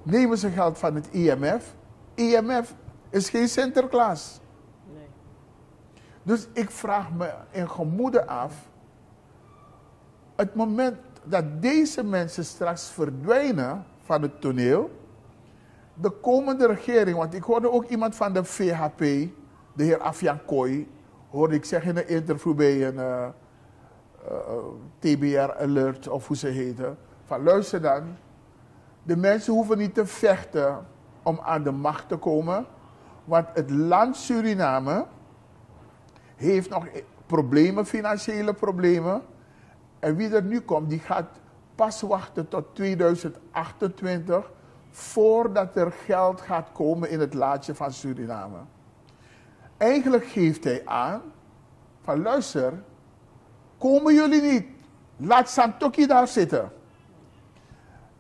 nemen ze geld van het IMF. IMF is geen Sinterklaas. Nee. Dus ik vraag me in gemoede af, het moment dat deze mensen straks verdwijnen van het toneel, de komende regering, want ik hoorde ook iemand van de VHP, de heer Afjan Kooi, hoorde ik zeggen in een interview bij een TBR Alert of hoe ze heten, van luister dan, de mensen hoeven niet te vechten om aan de macht te komen, want het land Suriname heeft nog problemen, financiële problemen, en wie er nu komt, die gaat pas wachten tot 2028 voordat er geld gaat komen in het laadje van Suriname. Eigenlijk geeft hij aan van luister, komen jullie niet, laat Santokki daar zitten.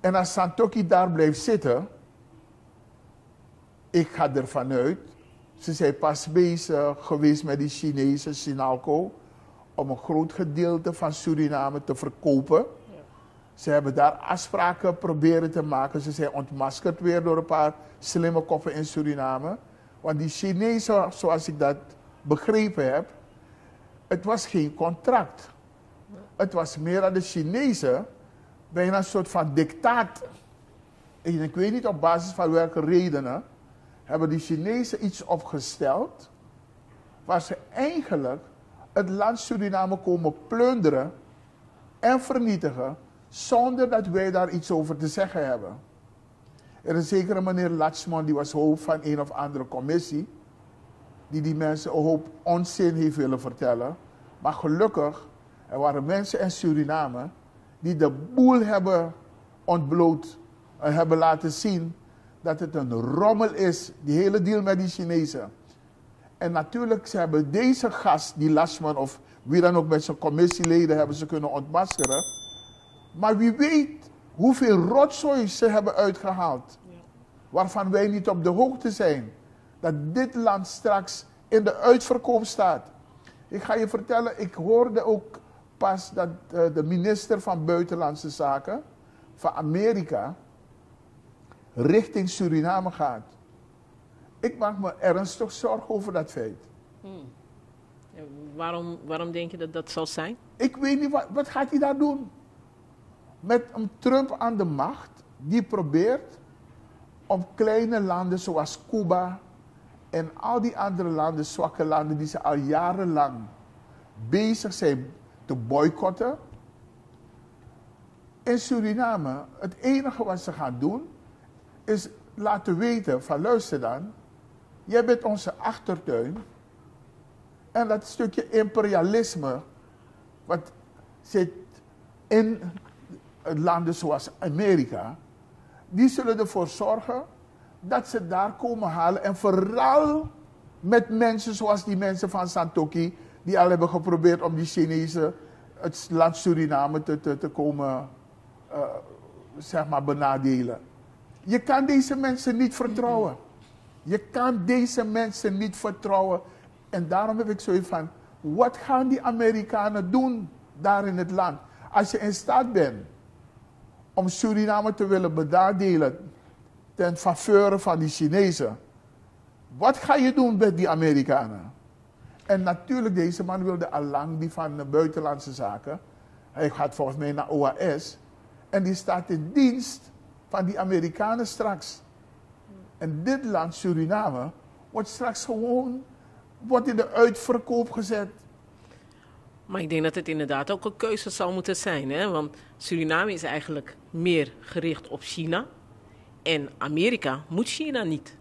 En als Santokki daar blijft zitten, ik ga ervan uit, ze zijn pas bezig geweest met die Chinese Sinalco om een groot gedeelte van Suriname te verkopen. Ze hebben daar afspraken proberen te maken. Ze zijn ontmaskerd weer door een paar slimme koppen in Suriname. Want die Chinezen, zoals ik dat begrepen heb, het was geen contract. Het was meer dat de Chinezen bijna een soort van dictaat. Ik weet niet op basis van welke redenen hebben die Chinezen iets opgesteld waar ze eigenlijk het land Suriname komen plunderen en vernietigen zonder dat wij daar iets over te zeggen hebben. Er is zeker een meneer Latschman, die was hoofd van een of andere commissie, die mensen een hoop onzin heeft willen vertellen. Maar gelukkig, er waren mensen in Suriname die de boel hebben ontbloot en hebben laten zien dat het een rommel is, die hele deal met die Chinezen. En natuurlijk, ze hebben deze gast, die Lashman of wie dan ook met zijn commissieleden hebben ze kunnen ontmaskeren. Maar wie weet hoeveel rotzooi ze hebben uitgehaald. Ja. Waarvan wij niet op de hoogte zijn. Dat dit land straks in de uitverkoop staat. Ik ga je vertellen, ik hoorde ook pas dat de minister van Buitenlandse Zaken van Amerika richting Suriname gaat. Ik maak me ernstig zorgen over dat feit. Waarom denk je dat dat zal zijn? Ik weet niet, wat gaat hij daar doen? Met een Trump aan de macht, die probeert om kleine landen zoals Cuba en al die andere landen, zwakke landen, die ze al jarenlang bezig zijn te boycotten. In Suriname, het enige wat ze gaan doen, is laten weten van luister dan, jij bent onze achtertuin. En dat stukje imperialisme, wat zit in landen zoals Amerika, die zullen ervoor zorgen dat ze daar komen halen. En vooral met mensen zoals die mensen van Santoki, die al hebben geprobeerd om die Chinezen het land Suriname te komen zeg maar benadelen. Je kan deze mensen niet vertrouwen. Je kan deze mensen niet vertrouwen. En daarom heb ik zoiets van, wat gaan die Amerikanen doen daar in het land? Als je in staat bent om Suriname te willen benadelen ten faveur van die Chinezen, wat ga je doen met die Amerikanen? En natuurlijk, deze man wilde al lang, die van de Buitenlandse Zaken, hij gaat volgens mij naar OAS, en die staat in dienst van die Amerikanen straks. En dit land, Suriname, wordt straks gewoon in de uitverkoop gezet. Maar ik denk dat het inderdaad ook een keuze zal moeten zijn. Hè? Want Suriname is eigenlijk meer gericht op China. En Amerika moet China niet.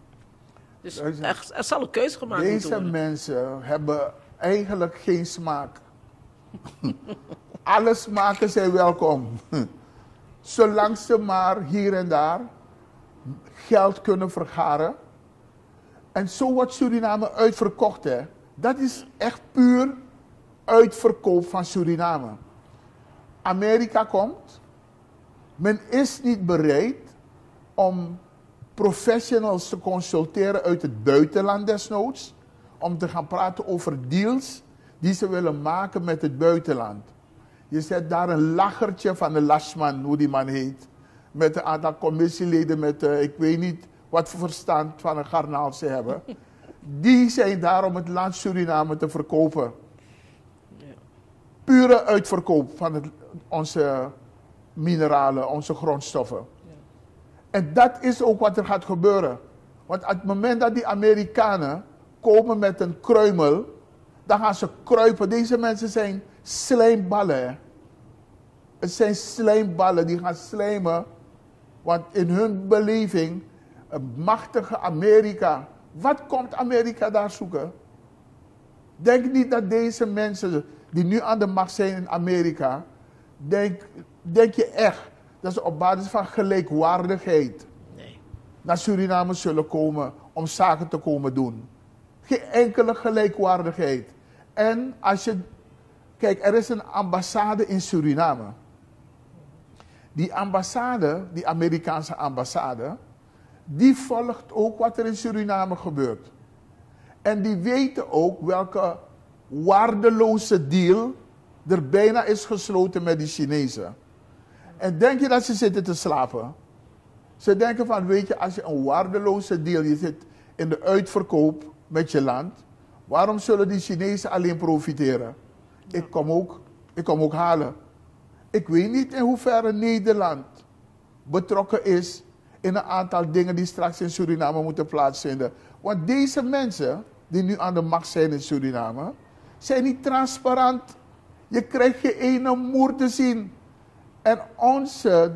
Dus er zal een keuze gemaakt moeten worden. Deze mensen hebben eigenlijk geen smaak. Alle smaken zijn welkom. Zolang ze maar hier en daar geld kunnen vergaren. En zo wordt Suriname uitverkocht. Hè. Dat is echt puur uitverkoop van Suriname. Amerika komt. Men is niet bereid om professionals te consulteren uit het buitenland desnoods. Om te gaan praten over deals die ze willen maken met het buitenland. Je zet daar een lachertje van de Lashman, hoe die man heet. Met een aantal commissieleden met, ik weet niet wat voor verstand van een garnaal ze hebben. Die zijn daar om het land Suriname te verkopen. Pure uitverkoop van onze mineralen, onze grondstoffen. En dat is ook wat er gaat gebeuren. Want op het moment dat die Amerikanen komen met een kruimel, dan gaan ze kruipen. Deze mensen zijn slijmballen. Hè. Het zijn slijmballen die gaan slijmen. Want in hun beleving, een machtige Amerika. Wat komt Amerika daar zoeken? Denk niet dat deze mensen die nu aan de macht zijn in Amerika, denk je echt dat ze op basis van gelijkwaardigheid naar Suriname zullen komen om zaken te komen doen. Geen enkele gelijkwaardigheid. En als je, kijk, er is een ambassade in Suriname. Die ambassade, die Amerikaanse ambassade, die volgt ook wat er in Suriname gebeurt. En die weten ook welke waardeloze deal er bijna is gesloten met die Chinezen. En denk je dat ze zitten te slapen? Ze denken van, weet je, als je een waardeloze deal, je zit in de uitverkoop met je land, waarom zullen die Chinezen alleen profiteren? Ik kom ook halen. Ik weet niet in hoeverre Nederland betrokken is in een aantal dingen die straks in Suriname moeten plaatsvinden. Want deze mensen die nu aan de macht zijn in Suriname, zijn niet transparant. Je krijgt geen ene moer te zien. En onze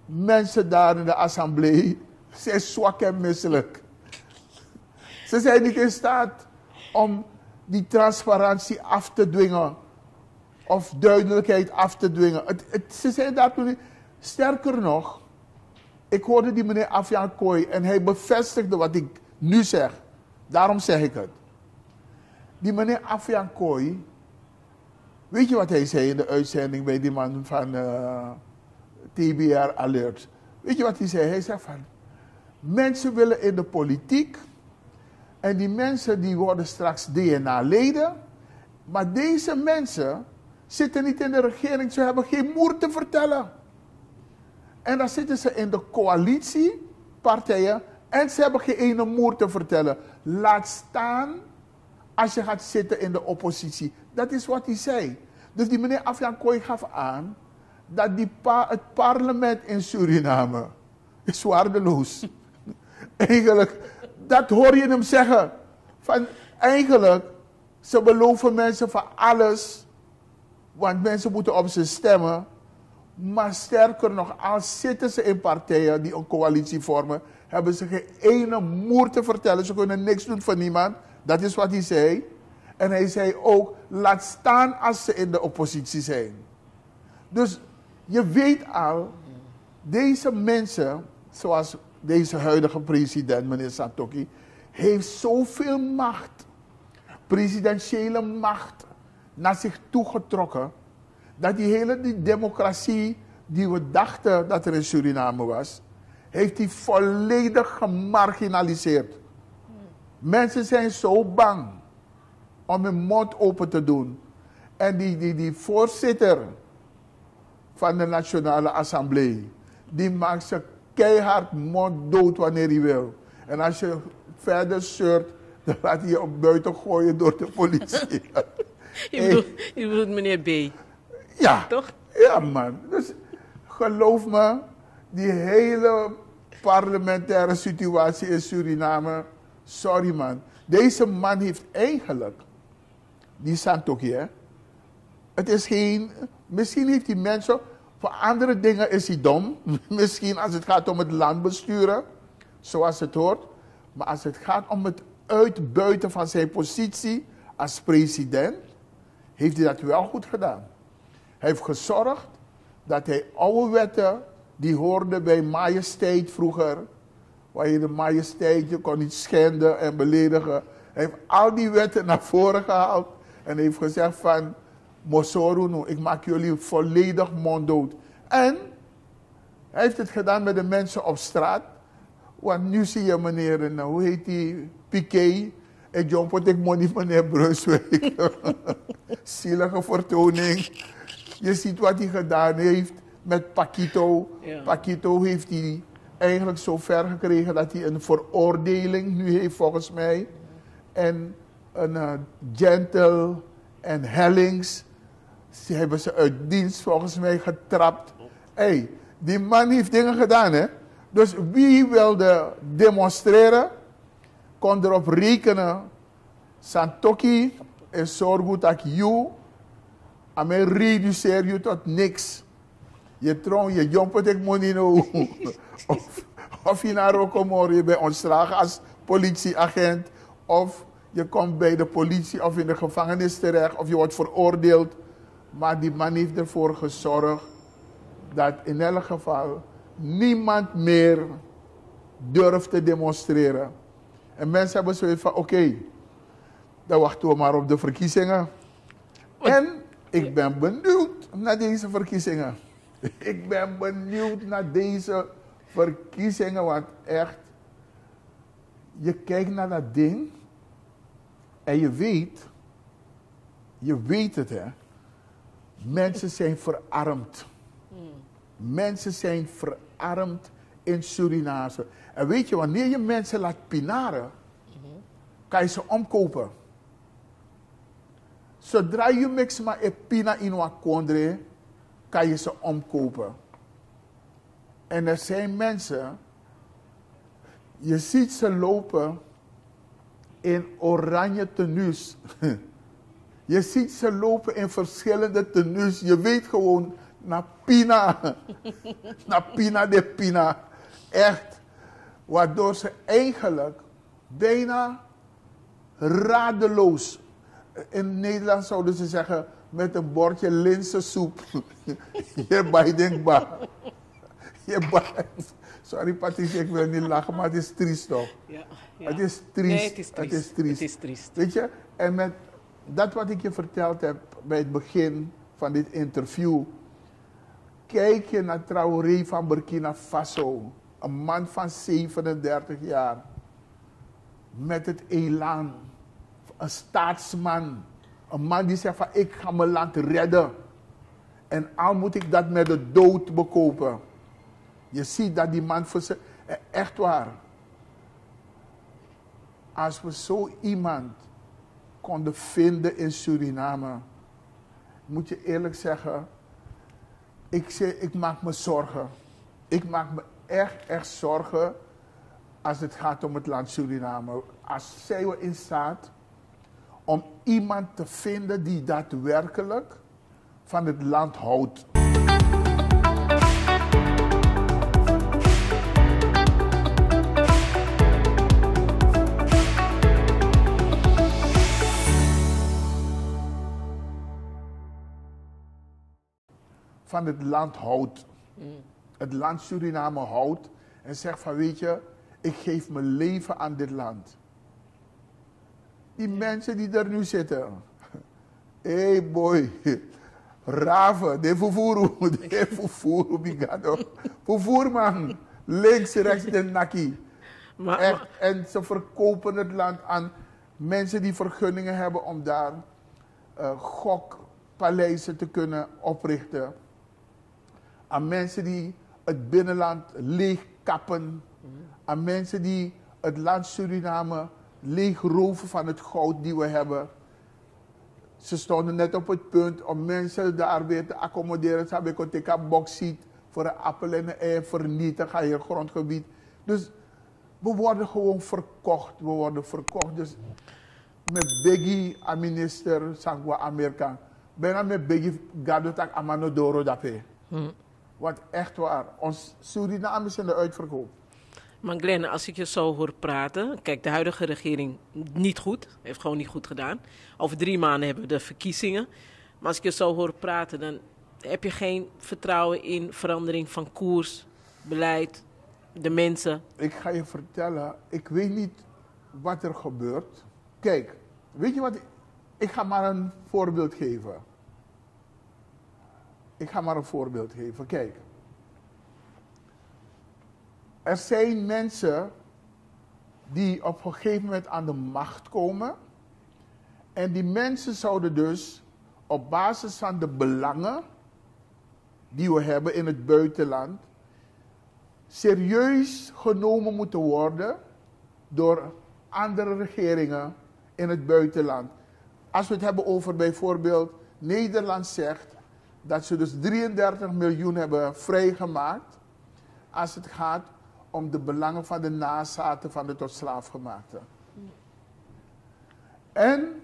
mensen daar in de assemblee zijn zwak en misselijk. Ze zijn niet in staat om die transparantie af te dwingen. Of duidelijkheid af te dwingen. Ze zijn daar toen niet. Sterker nog, ik hoorde die meneer Afjan Kooi en hij bevestigde wat ik nu zeg. Daarom zeg ik het. Die meneer Afyan Kooi, weet je wat hij zei in de uitzending bij die man van TBR Alert? Weet je wat hij zei? Hij zei van, mensen willen in de politiek en die mensen die worden straks DNA-leden, maar deze mensen zitten niet in de regering, ze hebben geen moer te vertellen. En dan zitten ze in de coalitiepartijen en ze hebben geen ene moer te vertellen. Laat staan als je gaat zitten in de oppositie. Dat is wat hij zei. Dus die meneer Afyan Kooi gaf aan dat het parlement in Suriname is waardeloos. Eigenlijk, dat hoor je hem zeggen. Van eigenlijk, ze beloven mensen van alles, want mensen moeten op ze stemmen. Maar sterker nog, als zitten ze in partijen die een coalitie vormen, hebben ze geen ene moer te vertellen. Ze kunnen niks doen voor niemand. Dat is wat hij zei. En hij zei ook, laat staan als ze in de oppositie zijn. Dus je weet al, deze mensen, zoals deze huidige president, meneer Santokhi, heeft zoveel macht, presidentiële macht, naar zich toegetrokken, dat die hele democratie die we dachten dat er in Suriname was, heeft hij volledig gemarginaliseerd. Mensen zijn zo bang om hun mond open te doen. En die voorzitter van de Nationale Assemblée, die maakt ze keihard monddood wanneer hij wil. En als je verder zeurt, dan laat hij je op buiten gooien door de politie. Je bedoelt meneer B. Ja. Toch? Ja, man. Dus geloof me, die hele parlementaire situatie in Suriname, sorry man. Deze man heeft eigenlijk, die Santokhi, hè. Het is geen, misschien heeft die mensen, voor andere dingen is hij dom. Misschien als het gaat om het land besturen, zoals het hoort. Maar als het gaat om het uitbuiten van zijn positie als president, heeft hij dat wel goed gedaan. Hij heeft gezorgd dat hij oude wetten, die hoorden bij majesteit vroeger, waar je de majesteit, je kon niet schenden en beledigen. Hij heeft al die wetten naar voren gehaald en heeft gezegd van, Mosorunu, ik maak jullie volledig monddood. En hij heeft het gedaan met de mensen op straat. Want nu zie je meneer, hoe heet die, Piqué, en John Potek Money, meneer Brunswijk. Zielige vertoning. Je ziet wat hij gedaan heeft met Paquito. Ja. Paquito heeft hij eigenlijk zo ver gekregen dat hij een veroordeling nu heeft volgens mij. En een Gentle en Hellings. Ze hebben ze uit dienst volgens mij getrapt. Hey, die man heeft dingen gedaan, hè. Dus wie wilde demonstreren, kon erop rekenen. Santokhi is zorg dat je aan reduceer je tot niks. Je trouw, je jompet ik money no. Of je naar Rokomor, je bent ontslagen als politieagent. Of je komt bij de politie of in de gevangenis terecht. Of je wordt veroordeeld. Maar die man heeft ervoor gezorgd dat in elk geval niemand meer durft te demonstreren. En mensen hebben zoiets van, oké, dan wachten we maar op de verkiezingen. En ik ben benieuwd naar deze verkiezingen. Ik ben benieuwd naar deze verkiezingen, want echt, je kijkt naar dat ding en je weet het, hè. Mensen zijn verarmd. Mensen zijn verarmd in Suriname. En weet je, wanneer je mensen laat pinaren, kan je ze omkopen. Zodra je mix maar een pina in wakondre, kan je ze omkopen. En er zijn mensen, je ziet ze lopen in oranje tenues. Je ziet ze lopen in verschillende tenues. Je weet gewoon, na pina. Na pina de pina. Echt. Waardoor ze eigenlijk bijna radeloos. In Nederland zouden ze zeggen, met een bordje linzensoep. Hierbij denkbaar. Sorry Patricia, ik wil niet lachen, maar het is triest toch? Ja. Het is triest. Nee, het is triest. Het is triest. Weet je, en met dat wat ik je verteld heb bij het begin van dit interview, kijk je naar Traoré van Burkina Faso, een man van 37 jaar, met het elan, een staatsman, een man die zegt van ik ga mijn land redden. En al moet ik dat met de dood bekopen. Je ziet dat die man voor ze, echt waar. Als we zo iemand konden vinden in Suriname, moet je eerlijk zeggen, ik maak me zorgen. Ik maak me echt zorgen als het gaat om het land Suriname. Als zijn we in staat om iemand te vinden die daadwerkelijk van het land houdt. Van het land houdt. Het land Suriname houdt en zegt van weet je, ik geef mijn leven aan dit land. Die mensen die er nu zitten. Hey boy. Raven, de fufuru, bigado. Fufuru man. Links, rechts, de naki. Echt, en ze verkopen het land aan mensen die vergunningen hebben om daar gokpaleizen te kunnen oprichten. Aan mensen die het binnenland leegkappen. Aan mensen die het land Suriname leegroven van het goud die we hebben. Ze stonden net op het punt om mensen daar weer te accommoderen. Ze hebben een bauxiet voor een appel en een ei vernietigen in je grondgebied. Dus we worden gewoon verkocht. We worden verkocht. Dus met Biggie, aan minister Sangwa Amerika. Bijna met Biggie Gadotak Amanodoro dape. Want echt waar, ons Suriname is in de uitverkoop. Maar Glenn, als ik je zo hoor praten, kijk, de huidige regering niet goed, heeft gewoon niet goed gedaan. Over 3 maanden hebben we de verkiezingen. Maar als ik je zo hoor praten, dan heb je geen vertrouwen in verandering van koers, beleid, de mensen. Ik ga je vertellen, ik weet niet wat er gebeurt. Kijk, weet je wat, ik ga maar een voorbeeld geven. Kijk. Er zijn mensen die op een gegeven moment aan de macht komen. En die mensen zouden dus op basis van de belangen die we hebben in het buitenland serieus genomen moeten worden door andere regeringen in het buitenland. Als we het hebben over bijvoorbeeld Nederland zegt dat ze dus 33 miljoen hebben vrijgemaakt als het gaat om de belangen van de nazaten van de tot slaafgemaakten. En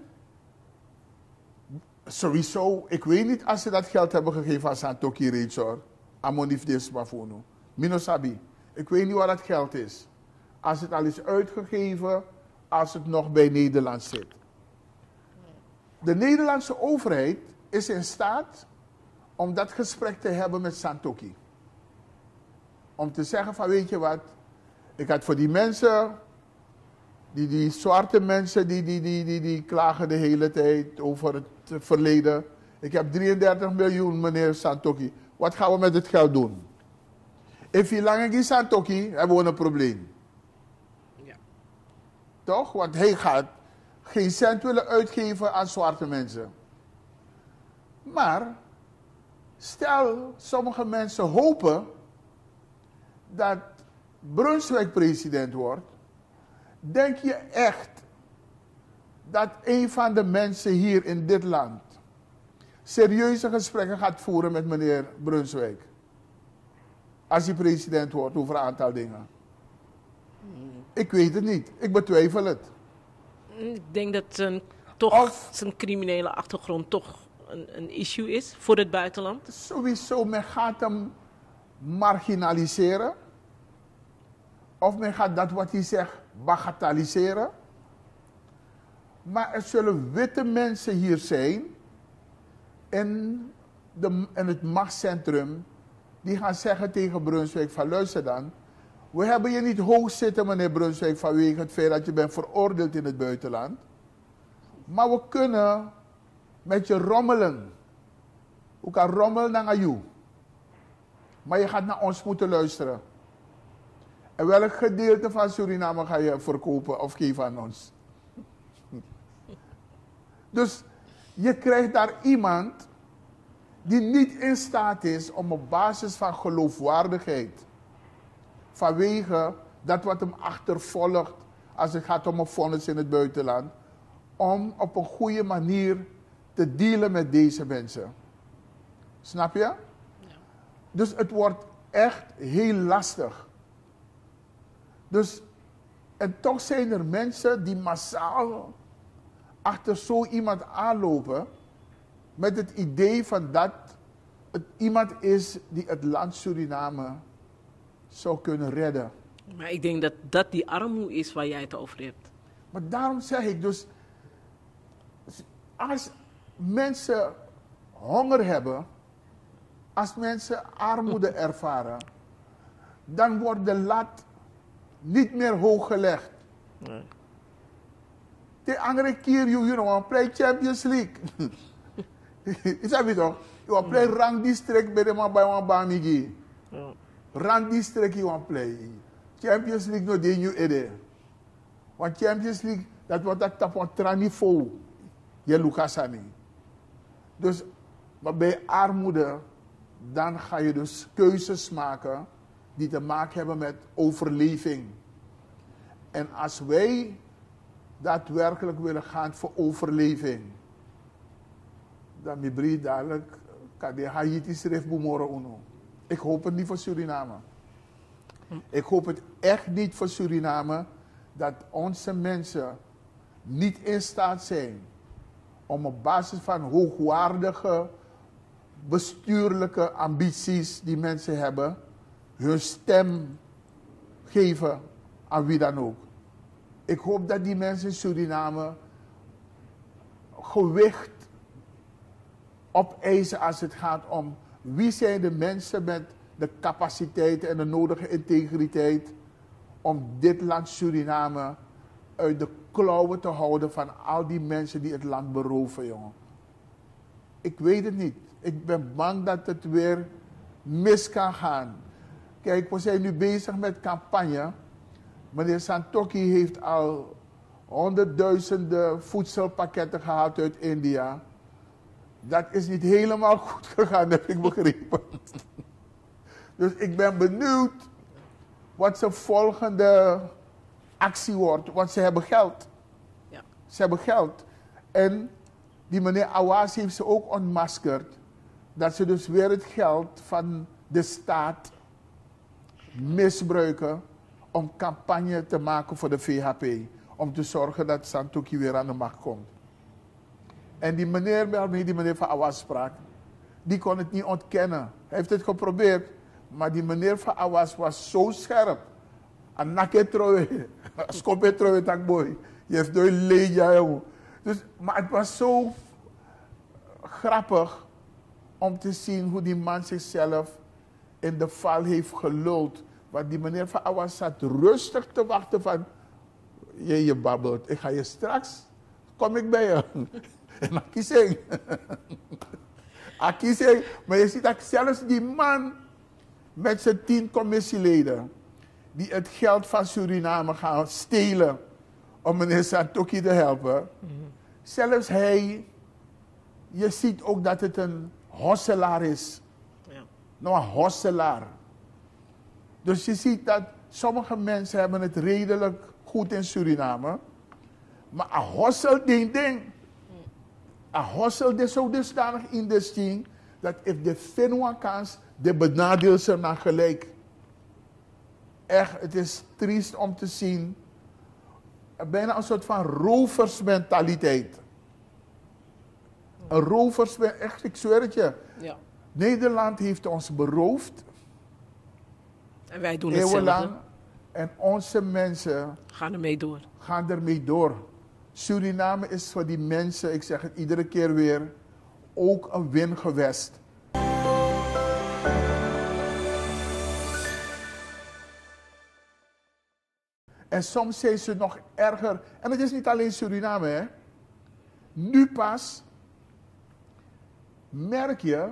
sowieso, ik weet niet als ze dat geld hebben gegeven aan Santoki reeds hoor. Amonif Desmafunu. Minosabi. Ik weet niet waar dat geld is. Als het al is uitgegeven, als het nog bij Nederland zit. De Nederlandse overheid is in staat om dat gesprek te hebben met Santoki. Om te zeggen van weet je wat, ik had voor die mensen, die zwarte mensen die klagen de hele tijd over het verleden. Ik heb 33 miljoen meneer Santoki. Wat gaan we met het geld doen? En lang in Santoki hebben we een probleem. Ja. Toch? Want hij gaat geen cent willen uitgeven aan zwarte mensen. Maar stel, sommige mensen hopen dat Brunswijk president wordt. Denk je echt dat een van de mensen hier in dit land serieuze gesprekken gaat voeren met meneer Brunswijk? Als hij president wordt over een aantal dingen. Ik weet het niet. Ik betwijfel het. Ik denk dat zijn criminele achtergrond toch een issue is voor het buitenland. Sowieso, men gaat hem marginaliseren. Of men gaat dat wat hij zegt bagatelliseren. Maar er zullen witte mensen hier zijn in het machtscentrum die gaan zeggen tegen Brunswijk van luister dan, we hebben je niet hoog zitten meneer Brunswijk vanwege het feit dat je bent veroordeeld in het buitenland. Maar we kunnen met je rommelen. We kan rommelen naar jou. Maar je gaat naar ons moeten luisteren. En welk gedeelte van Suriname ga je verkopen of geven aan ons? Dus je krijgt daar iemand die niet in staat is om op basis van geloofwaardigheid, vanwege dat wat hem achtervolgt als het gaat om een vonnis in het buitenland, om op een goede manier te dealen met deze mensen. Snap je? Ja. Dus het wordt echt heel lastig. Dus, en toch zijn er mensen die massaal achter zo iemand aanlopen met het idee van dat het iemand is die het land Suriname zou kunnen redden. Maar ik denk dat dat die armoede is waar jij het over hebt. Maar daarom zeg ik dus, als mensen honger hebben, als mensen armoede ervaren, dan wordt de lat niet meer hoog gelegd. Nee. De andere keer, you play Champions League. Is dat toch? Je play rang district bij de man bij een bamigi. Rang district je play. Champions League no de new ede. Want Champions League, dat wordt dat op een niveau. Je Lucasani. Dus, maar bij armoede, dan ga je dus keuzes maken die te maken hebben met overleving. En als wij daadwerkelijk willen gaan voor overleving, dan mi dadelijk kan de Haiti schrijf boemoro uno. Ik hoop het niet voor Suriname. Ik hoop het echt niet voor Suriname dat onze mensen niet in staat zijn om op basis van hoogwaardige bestuurlijke ambities die mensen hebben, hun stem geven aan wie dan ook. Ik hoop dat die mensen in Suriname gewicht opeisen als het gaat om wie zijn de mensen met de capaciteit en de nodige integriteit om dit land Suriname uit de klauwen te houden van al die mensen die het land beroven, jongen. Ik weet het niet. Ik ben bang dat het weer mis kan gaan. Kijk, we zijn nu bezig met campagne. Meneer Santokhi heeft al honderdduizenden voedselpakketten gehaald uit India. Dat is niet helemaal goed gegaan, heb ik begrepen. Dus ik ben benieuwd wat zijn volgende actie wordt. Want ze hebben geld. Ja. Ze hebben geld. En die meneer Awas heeft ze ook ontmaskerd. Dat ze dus weer het geld van de staat misbruiken om campagne te maken voor de VHP. Om te zorgen dat Santokhi weer aan de macht komt. En die meneer waarmee die meneer van Awas sprak, die kon het niet ontkennen. Hij heeft het geprobeerd, maar die meneer van Awas was zo scherp. En naketroe, skopetroe takboy. Je heeft door leja, jongen. Dus, maar het was zo grappig om te zien hoe die man zichzelf in de val heeft geluld. Want die meneer van Awas zat rustig te wachten van, je babbelt, ik ga je straks, kom ik bij je. En dan kies ik. Maar je ziet dat zelfs die man met zijn 10 commissieleden, die het geld van Suriname gaan stelen om meneer Santokhi te helpen. Zelfs hij, je ziet ook dat het een hosselaar is. Ja. Nou, een hosselaar. Dus je ziet dat sommige mensen hebben het redelijk goed in Suriname. Maar een hossel ding. Een hossel is zo dusdanig in de sting dat if de Finwa kans, de benadeelt ze naar gelijk. Echt, het is triest om te zien. Bijna een soort van roversmentaliteit. Een roversmentaliteit, echt, ik zweer het je. Ja. Nederland heeft ons beroofd. En wij doen hetzelfde. En onze mensen gaan ermee door. Suriname is voor die mensen, ik zeg het iedere keer weer, ook een wingewest. En soms zijn ze nog erger. En het is niet alleen Suriname, hè. Nu pas merk je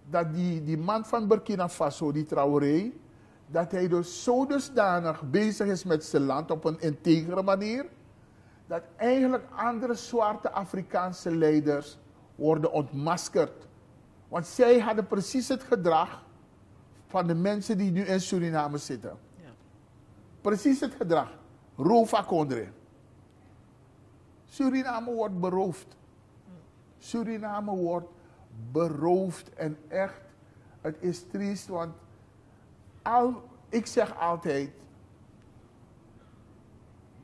dat die man van Burkina Faso, die Traoré, dat hij dus zo dusdanig bezig is met zijn land op een integere manier, dat eigenlijk andere zwarte Afrikaanse leiders worden ontmaskerd. Want zij hadden precies het gedrag van de mensen die nu in Suriname zitten. Ja. Precies het gedrag. Rova Kondre. Suriname wordt beroofd. Suriname wordt beroofd. En echt, het is triest, want ik zeg altijd,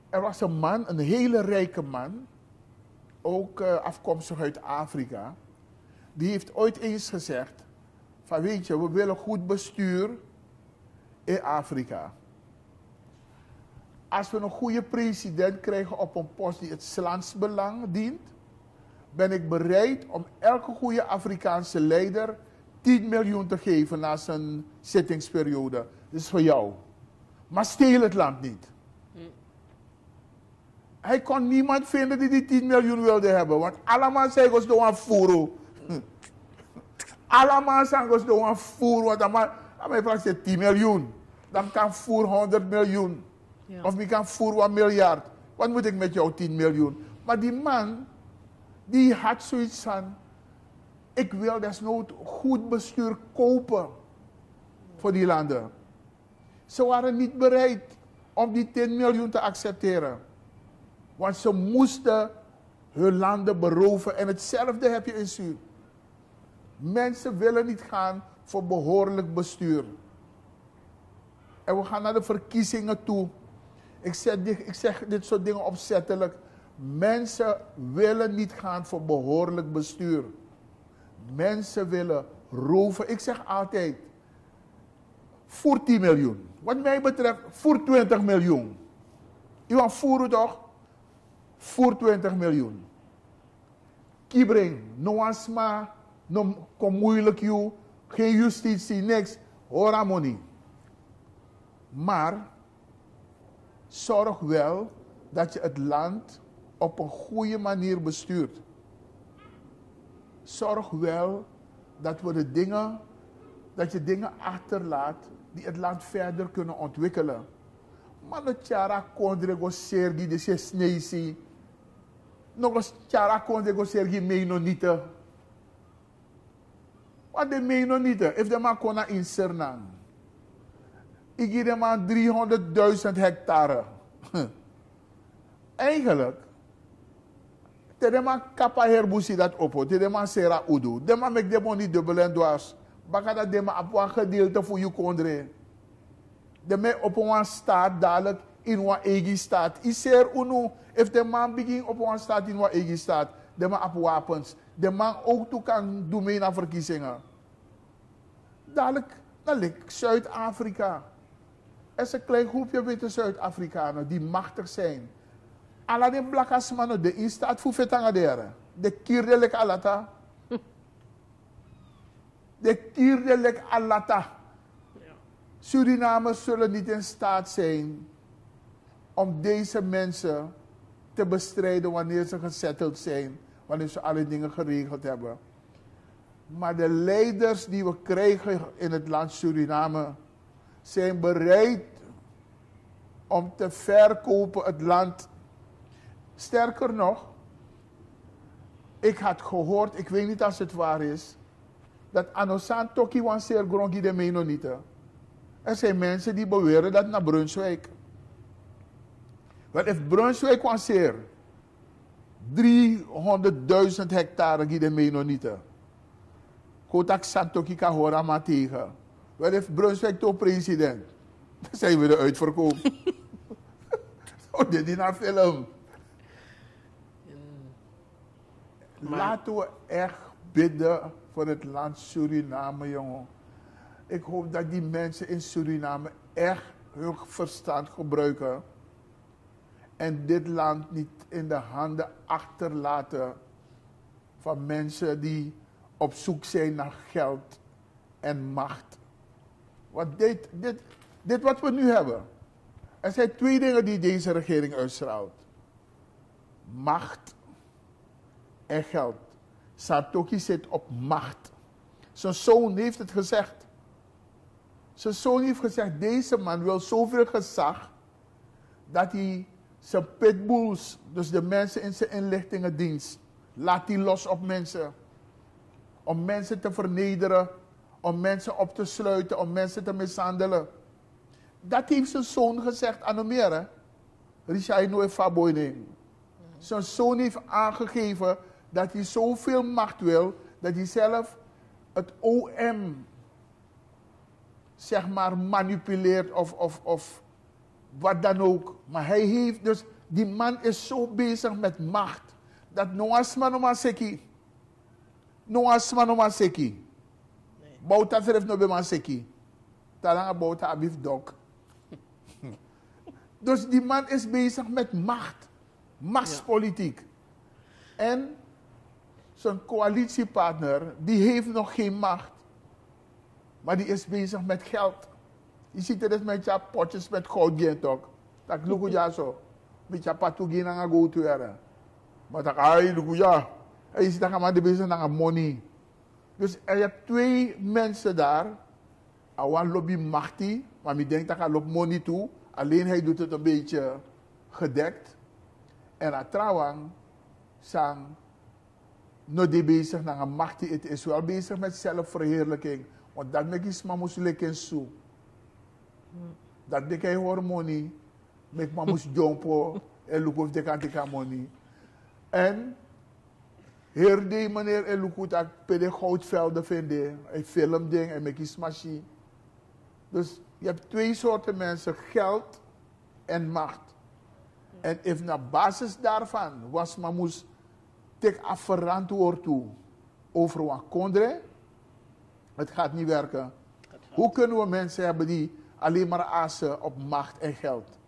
er was een man, een hele rijke man, ook afkomstig uit Afrika, die heeft ooit eens gezegd, van weet je, we willen goed bestuur in Afrika. Als we een goede president krijgen op een post die het landsbelang dient, ben ik bereid om elke goede Afrikaanse leider 10 miljoen te geven na zijn zittingsperiode. Dat is voor jou. Maar steel het land niet. Hij kon niemand vinden die 10 miljoen wilde hebben. Want allemaal zeggen ze door een voeren. Allemaal zeggen ze door een voeren. Want dan vraagt ze 10 miljoen. Dan kan voer 100 miljoen. Ja. Of ik kan voer 1 miljard. Wat moet ik met jou 10 miljoen? Maar die man, die had zoiets van, ik wil desnoods goed bestuur kopen voor die landen. Ze waren niet bereid om die 10 miljoen te accepteren. Want ze moesten hun landen beroven. En hetzelfde heb je in Suriname. Mensen willen niet gaan voor behoorlijk bestuur. En we gaan naar de verkiezingen toe. Ik zeg dit soort dingen opzettelijk. Mensen willen niet gaan voor behoorlijk bestuur. Mensen willen roven. Ik zeg altijd, voor 10 miljoen. Wat mij betreft, voor 20 miljoen. U gaat voeren toch? Voor 20 miljoen. Kibring, no asma, no kom moeilijk jou, geen justitie, niks. Hora money. Maar zorg wel dat je het land op een goede manier bestuurt. Zorg wel dat je dingen achterlaat die het land verder kunnen ontwikkelen. Maar de tjara kondrego sergi de se snezi. Nog eens tjara kondrego sergi meenonieten. Wat de meenonieten? If de man kon naar in Sernang. Ik geef de man 300.000 hectare. Eigenlijk. Te man kappa herbusi dat oppo. Te man sera udu. De man mek de man niet dubbel en dwars. Baka dat de man op een gedeelte voor je kondre. De man op een staat dadelijk in een eigen staat. Iser unu. If de man begin op een staat in een eigen staat. De man op wapens. De man ook toe kan doen mee naar verkiezingen. Dadelijk ligt Zuid-Afrika. Er is een klein groepje witte Zuid-Afrikanen die machtig zijn. Alla de blakas mannen, de instaat voor vetangaderen. De kierdelijk alata. De kierdelijk alata. Surinamers zullen niet in staat zijn om deze mensen te bestrijden wanneer ze gesetteld zijn. Wanneer ze alle dingen geregeld hebben. Maar de leiders die we krijgen in het land Suriname zijn bereid om te verkopen het land. Sterker nog, ik had gehoord, ik weet niet als het waar is, dat Anosan Toki wanneer Grongi de Menonieten. Er zijn mensen die beweren dat naar Brunswijk. Want if Brunswijk wanneer 300.000 hectare die de Menonieten. Kotak Santoki kan horen maar tegen. Wat heeft Brunswijk toch president? Dan zijn we de uitverkoop. Oh, dit is een film. Laten we echt bidden voor het land Suriname, jongen. Ik hoop dat die mensen in Suriname echt hun verstand gebruiken. En dit land niet in de handen achterlaten van mensen die op zoek zijn naar geld en macht. Want dit wat we nu hebben. Er zijn twee dingen die deze regering uitstraalt. Macht en geld. Satoki zit op macht. Zijn zoon heeft het gezegd. Zijn zoon heeft gezegd, deze man wil zoveel gezag, dat hij zijn pitbulls, dus de mensen in zijn inlichtingendienst, laat hij los op mensen. Om mensen te vernederen, om mensen op te sluiten, om mensen te mishandelen. Dat heeft zijn zoon gezegd aan hem meer, hè. Richai nooit faboining. Zijn zoon heeft aangegeven dat hij zoveel macht wil, dat hij zelf het OM, zeg maar, manipuleert of wat dan ook. Maar hij heeft dus, die man is zo bezig met macht, dat noasma seki. Noasma seki. Bouta verf no be seki. Talanga bouta abif dok. Dus die man is bezig met macht. Machtspolitiek. Ja. En zijn coalitiepartner, die heeft nog geen macht. Maar die is bezig met geld. Je ziet er dus met je potjes met goud gaan toch. Dat lukt ja zo. Met je patoe gaan go to er. Maar dat ai lukt ja. En je ziet dat maar bezig naar money. Dus er zijn twee mensen daar. Awan lobby machti, maar ik denk dat hij loopt money toe. Alleen hij doet het een beetje gedekt. En atrawang sang no de bezig naar een machti. Het is wel bezig met zelfverheerlijking. Want dat maakt iets maar moest lekker zo. Dat de hij hormonie, met maar moest jumpen en look of de kant money. En hier de meneer en look dat bij de goudvelden vinden, hij filmt ding en maakt iets machine. Dus je hebt twee soorten mensen, geld en macht. En if na basis daarvan was maar moest tek afverantwoord toe over wat kondre, het gaat niet werken. Hoe kunnen we mensen hebben die alleen maar assen op macht en geld?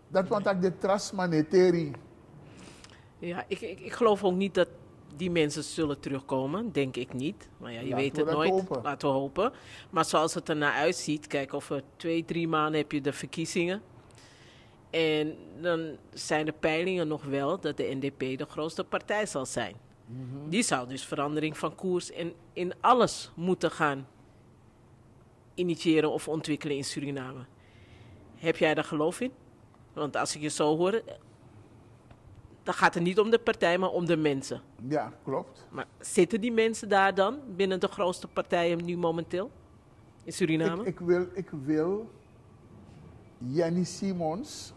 Dat want ik de trust monetary. Ja, ik geloof ook niet dat die mensen zullen terugkomen, denk ik niet. Maar ja, je weet het nooit. Hopen. Laten we hopen. Maar zoals het ernaar uitziet, kijk, over 2-3 maanden heb je de verkiezingen. En dan zijn de peilingen nog wel dat de NDP de grootste partij zal zijn. Mm-hmm. Die zou dus verandering van koers in alles moeten gaan initiëren of ontwikkelen in Suriname. Heb jij daar geloof in? Want als ik je zo hoor, dan gaat het niet om de partij, maar om de mensen. Ja, klopt. Maar zitten die mensen daar dan binnen de grootste partijen nu momenteel in Suriname? Ik wil Jenny Simons,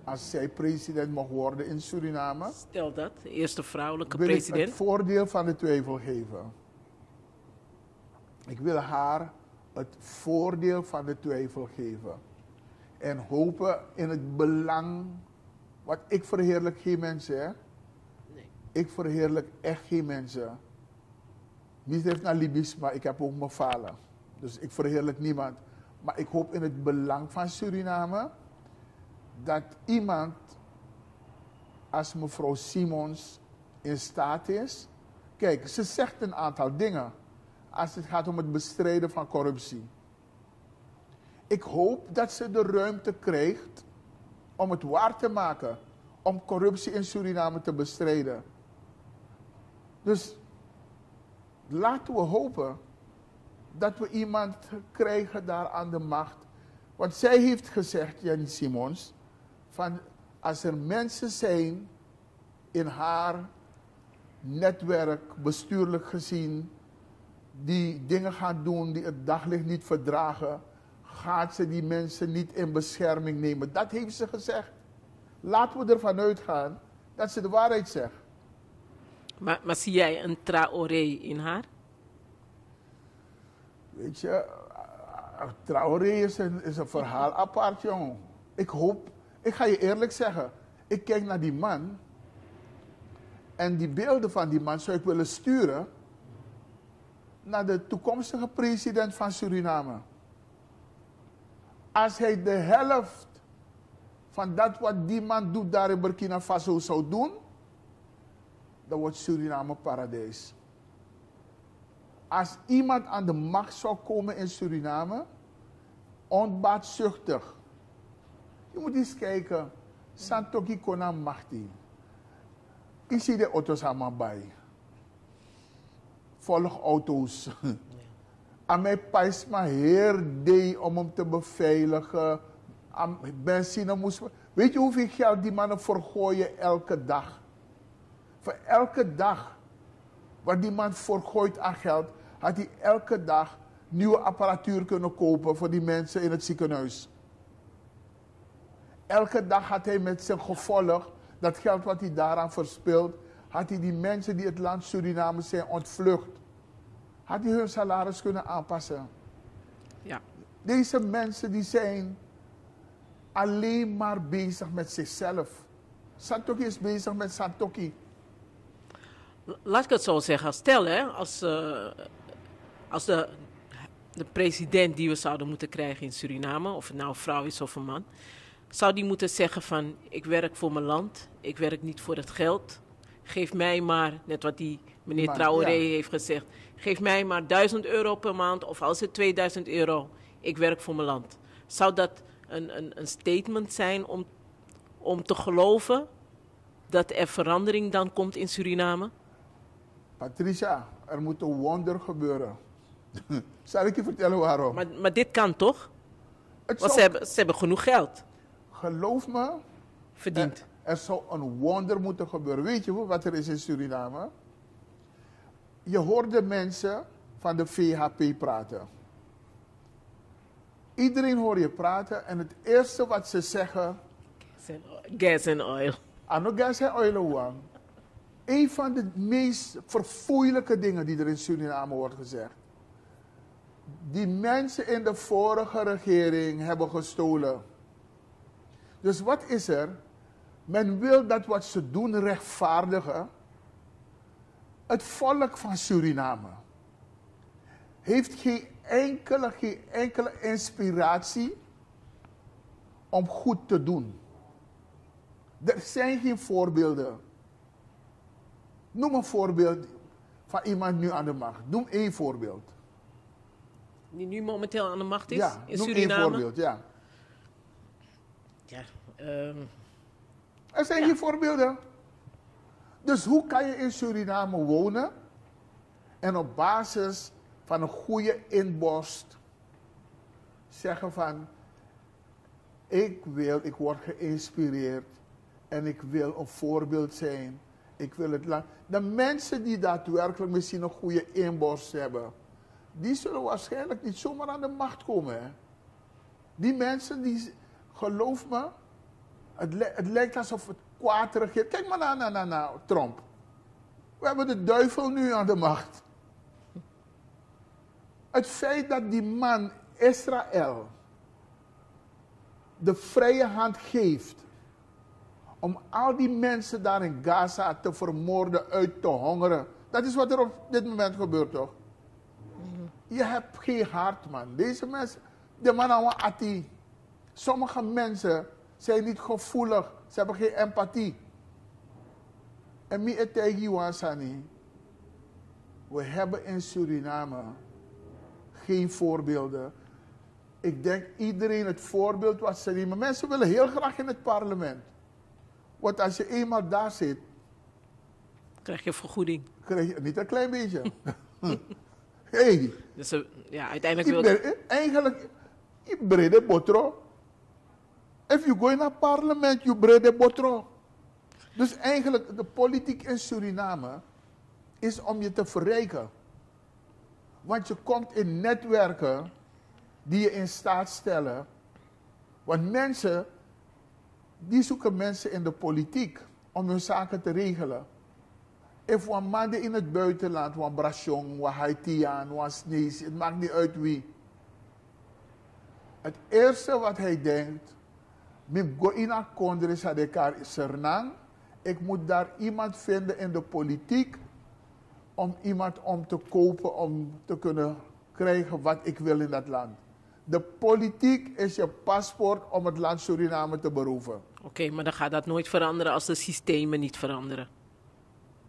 als zij president mag worden in Suriname. Stel dat, de eerste vrouwelijke president. Ik het voordeel van de twijfel geven. Ik wil haar het voordeel van de twijfel geven. En hopen in het belang. Want ik verheerlijk geen mensen, hè? Nee. Ik verheerlijk echt geen mensen. Niet heeft naar Libisch, maar ik heb ook mijn falen. Dus ik verheerlijk niemand. Maar ik hoop in het belang van Suriname dat iemand als mevrouw Simons in staat is. Kijk, ze zegt een aantal dingen als het gaat om het bestrijden van corruptie. Ik hoop dat ze de ruimte krijgt om het waar te maken, om corruptie in Suriname te bestrijden. Dus laten we hopen dat we iemand krijgen daar aan de macht. Want zij heeft gezegd, Jenny Simons, van als er mensen zijn in haar netwerk, bestuurlijk gezien, die dingen gaan doen die het daglicht niet verdragen, gaat ze die mensen niet in bescherming nemen. Dat heeft ze gezegd. Laten we ervan uitgaan dat ze de waarheid zegt. Maar zie jij een Traoré in haar? Weet je, Traoré is een verhaal apart, jongen. Ik ga je eerlijk zeggen, ik kijk naar die man en die beelden van die man zou ik willen sturen naar de toekomstige president van Suriname. Als hij de helft van dat wat die man doet daar in Burkina Faso zou doen, dan wordt Suriname paradijs. Als iemand aan de macht zou komen in Suriname, onbaatzuchtig, Je moet eens kijken. Santoki Konam Machti. Ik zie de auto's allemaal bij. Volgauto's. Aan mij pijs maar heer deed om hem te beveiligen. Benzine moest... Weet je hoeveel geld die mannen vergooien elke dag? Voor elke dag wat die man vergooit aan geld, had hij elke dag nieuwe apparatuur kunnen kopen voor die mensen in het ziekenhuis. Elke dag had hij met zijn gevolg, dat geld wat hij daaraan verspilt, had hij die mensen die het land Suriname zijn ontvlucht, had hij hun salaris kunnen aanpassen. Ja. Deze mensen die zijn alleen maar bezig met zichzelf. Santoki is bezig met Santoki. Laat ik het zo zeggen. Stel, hè, als de president die we zouden moeten krijgen in Suriname, of het nou een vrouw is of een man, zou die moeten zeggen van, ik werk voor mijn land, ik werk niet voor het geld. Geef mij maar, net wat die meneer Traoré heeft gezegd, geef mij maar €1000 per maand, of als het €2000, ik werk voor mijn land. Zou dat een statement zijn om te geloven dat er verandering dan komt in Suriname? Patricia, er moet een wonder gebeuren. Zal ik je vertellen waarom? Maar dit kan toch? Want ze hebben genoeg geld. Geloof me. Verdiend. Er zou een wonder moeten gebeuren. Weet je wat er is in Suriname? Je hoort de mensen van de VHP praten. Iedereen hoor je praten en het eerste wat ze zeggen... Gas en oil. Ano gas en oil. Een van de meest verfoeilijke dingen die er in Suriname wordt gezegd. Die mensen in de vorige regering hebben gestolen. Dus wat is er? Men wil dat wat ze doen rechtvaardigen. Het volk van Suriname heeft geen enkele inspiratie om goed te doen. Er zijn geen voorbeelden. Noem een voorbeeld van iemand nu aan de macht. Noem één voorbeeld. Die nu momenteel aan de macht is in noem Suriname? Één voorbeeld, ja. Ja, er zijn geen voorbeelden. Dus hoe kan je in Suriname wonen en op basis van een goede inborst zeggen van, ik word geïnspireerd en ik wil een voorbeeld zijn. Ik wil het land. De mensen die daadwerkelijk misschien een goede inborst hebben, die zullen waarschijnlijk niet zomaar aan de macht komen. Hè? Die mensen die, geloof me, het lijkt alsof het kwaad regeert. Kijk maar naar Trump. We hebben de duivel nu aan de macht. Het feit dat die man Israël de vrije hand geeft om al die mensen daar in Gaza te vermoorden, uit te hongeren. Dat is wat er op dit moment gebeurt, toch? Je hebt geen hart, man. Deze mensen, de man aan ati. Sommige mensen zijn niet gevoelig. Ze hebben geen empathie. En mi etegi wansani. We hebben in Suriname geen voorbeelden. Ik denk iedereen het voorbeeld wat ze nemen. Mensen willen heel graag in het parlement. Want als je eenmaal daar zit, krijg je vergoeding. Krijg je niet een klein beetje. Hey. Dus ja, uiteindelijk wil eigenlijk, je brede botro. If you go in a parlement, you brede botro. Dus eigenlijk, de politiek in Suriname is om je te verrijken. Want je komt in netwerken die je in staat stellen. Want mensen, die zoeken mensen in de politiek om hun zaken te regelen. If een man in het buitenland, een Brasjong, een Haitiaan, een Snees, het maakt niet uit wie. Het eerste wat hij denkt, ik moet daar iemand vinden in de politiek om iemand om te kopen, om te kunnen krijgen wat ik wil in dat land. De politiek is je paspoort om het land Suriname te beroven. Oké, maar dan gaat dat nooit veranderen als de systemen niet veranderen.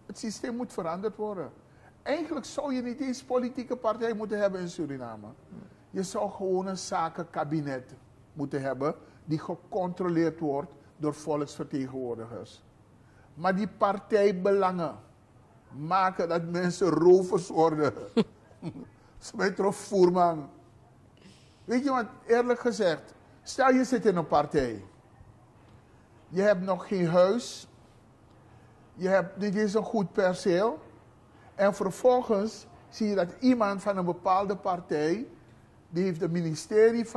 Het systeem moet veranderd worden. Eigenlijk zou je niet eens politieke partij moeten hebben in Suriname. Je zou gewoon een zakenkabinet moeten hebben die gecontroleerd wordt door volksvertegenwoordigers. Maar die partijbelangen maken dat mensen rovers worden. Smetro Voerman. Weet je wat, eerlijk gezegd, stel je zit in een partij. Je hebt nog geen huis. Je hebt niet eens een goed perceel. En vervolgens zie je dat iemand van een bepaalde partij, die heeft een ministerie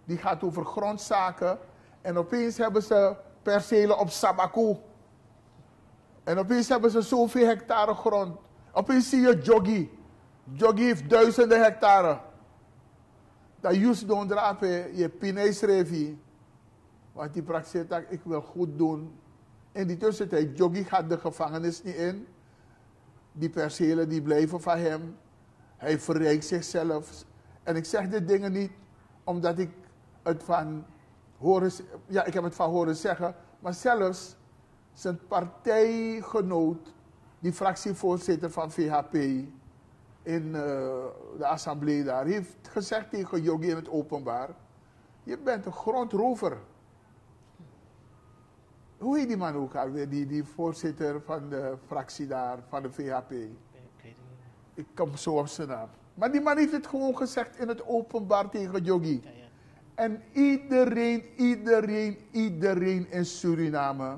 die gaat over grondzaken. En opeens hebben ze percelen op Sabaku. En opeens hebben ze zoveel hectare grond. Opeens zie je Joggi. Joggi heeft duizenden hectare. Dat juist doen drapen, je pinees revi. Want die praktijk dat ik wil goed doen. In die tussentijd, Joggi gaat de gevangenis niet in. Die percelen die blijven van hem. Hij verrijkt zichzelf. En ik zeg dit dingen niet omdat ik het van horen, ja, ik heb het van horen zeggen. Maar zelfs zijn partijgenoot, die fractievoorzitter van VHP in de assemblee daar, heeft gezegd tegen Joggi in het openbaar: je bent een grondrover. Hoe heet die man ook alweer, die voorzitter van de fractie daar, van de VHP? Ik kom zo op zijn naam. Maar die man heeft het gewoon gezegd in het openbaar tegen Joggi. Ja, ja. En iedereen in Suriname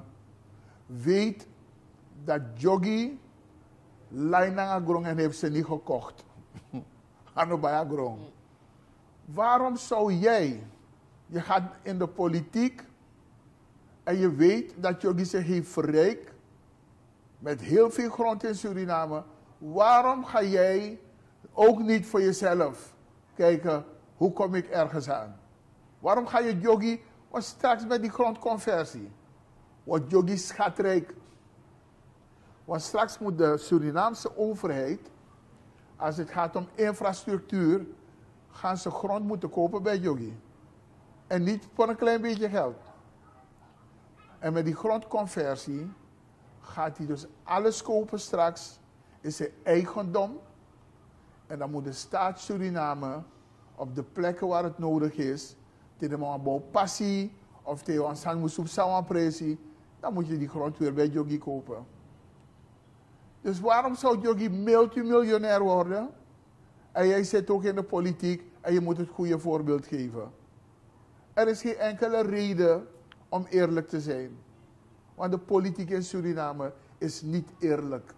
weet dat Joggi Lainanga Grong en heeft ze niet gekocht. Anobaya Grong. Waarom zou jij, je gaat in de politiek en je weet dat Joggi zich heeft verrijkt met heel veel grond in Suriname. Waarom ga jij ook niet voor jezelf kijken, hoe kom ik ergens aan? Waarom ga je Joggi, want straks met die grondconversie wordt Joggi schatrijk. Want straks moet de Surinaamse overheid, als het gaat om infrastructuur, gaan ze grond moeten kopen bij Joggi. En niet voor een klein beetje geld. En met die grondconversie gaat hij dus alles kopen straks, is zijn eigendom. En dan moet de staat Suriname op de plekken waar het nodig is, tegen passie of tegen een dan moet je die grond weer bij Joggi kopen. Dus waarom zou Joggi multimiljonair worden? En jij zit ook in de politiek en je moet het goede voorbeeld geven. Er is geen enkele reden om eerlijk te zijn. Want de politiek in Suriname is niet eerlijk.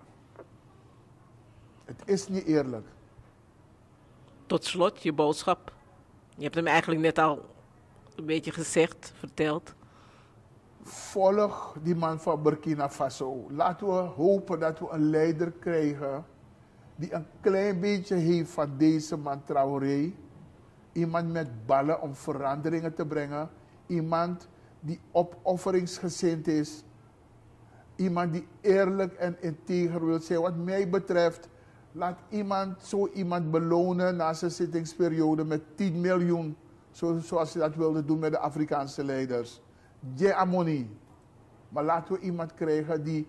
Het is niet eerlijk. Tot slot, je boodschap. Je hebt hem eigenlijk net al een beetje gezegd, verteld. Volg die man van Burkina Faso. Laten we hopen dat we een leider krijgen die een klein beetje heeft van deze man Traoré. Iemand met ballen om veranderingen te brengen. Iemand die opofferingsgezind is. Iemand die eerlijk en integer wil zijn. Wat mij betreft, laat zo iemand belonen na zijn zittingsperiode met 10 miljoen. Zoals hij dat wilde doen met de Afrikaanse leiders. Je amoni. Maar laten we iemand krijgen die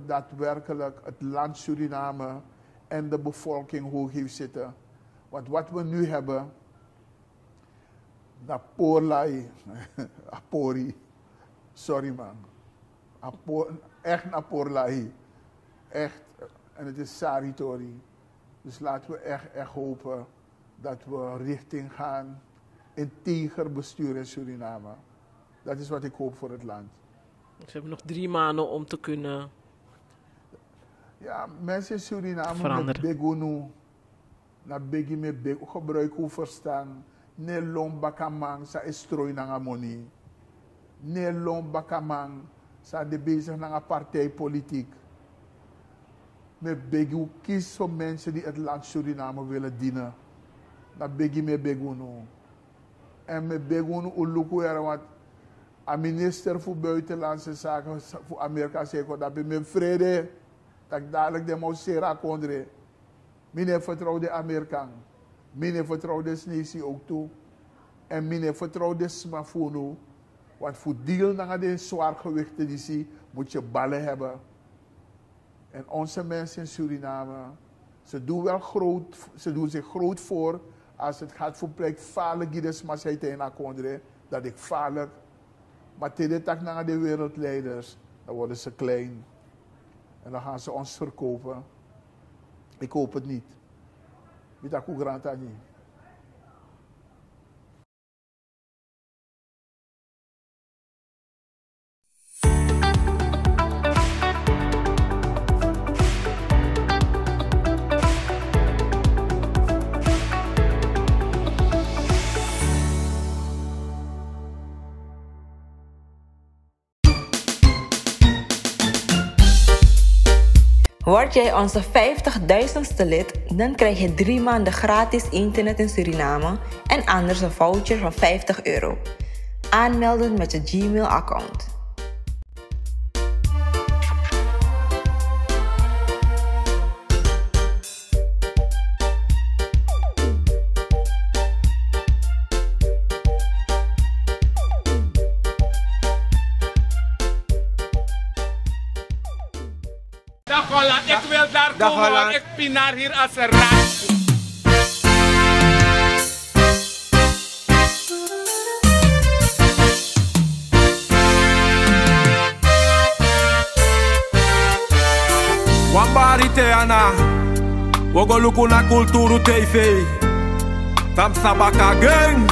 daadwerkelijk het land Suriname en de bevolking hoog heeft zitten. Want wat we nu hebben, Naporlai, Apori, sorry man, echt Naporlai, echt, en het is Saritori. Dus laten we echt hopen dat we richting gaan integer bestuur in Suriname. Dat is wat ik hoop voor het land. Ze hebben nog 3 maanden om te kunnen. Ja, mensen in Suriname veranderen. Met begunu, na begi met beg, gebruik hoe verstaan. Nelom bakamang sa estrooi nanga moni. Nelom bakamang sa de bezig nanga partijpolitiek. Met begi kies voor mensen die het land Suriname willen dienen. Na begi met begunu. En met begunu uluku er wat. A minister voor buitenlandse zaken voor Amerika zegt dat ik met vrede dat ik dadelijk de Mousera kondre. Mine vertrouw de Amerikaan. Mine vertrouw de Snesi ook toe. En mine vertrouw de Smafunu. Want voor deel naar de zwaargewichten die zie, moet je ballen hebben. En onze mensen in Suriname, ze doen zich groot voor als het gaat voor plek vaarlijk is, maar zij tegen Kondre, dat ik vaarlijk. Maar tegen de naar de wereldleiders, dan worden ze klein. En dan gaan ze ons verkopen. Ik hoop het niet. Weet je hoe grand dat niet? Word jij onze 50.000ste lid, dan krijg je 3 maanden gratis internet in Suriname en anders een voucher van €50. Aanmelden met je Gmail-account. Ik wil daar komen, want ik pinaar hier als een raad. Wambari Teana, Wogoluku na Kulturu TV. Tam Sabaka Gang,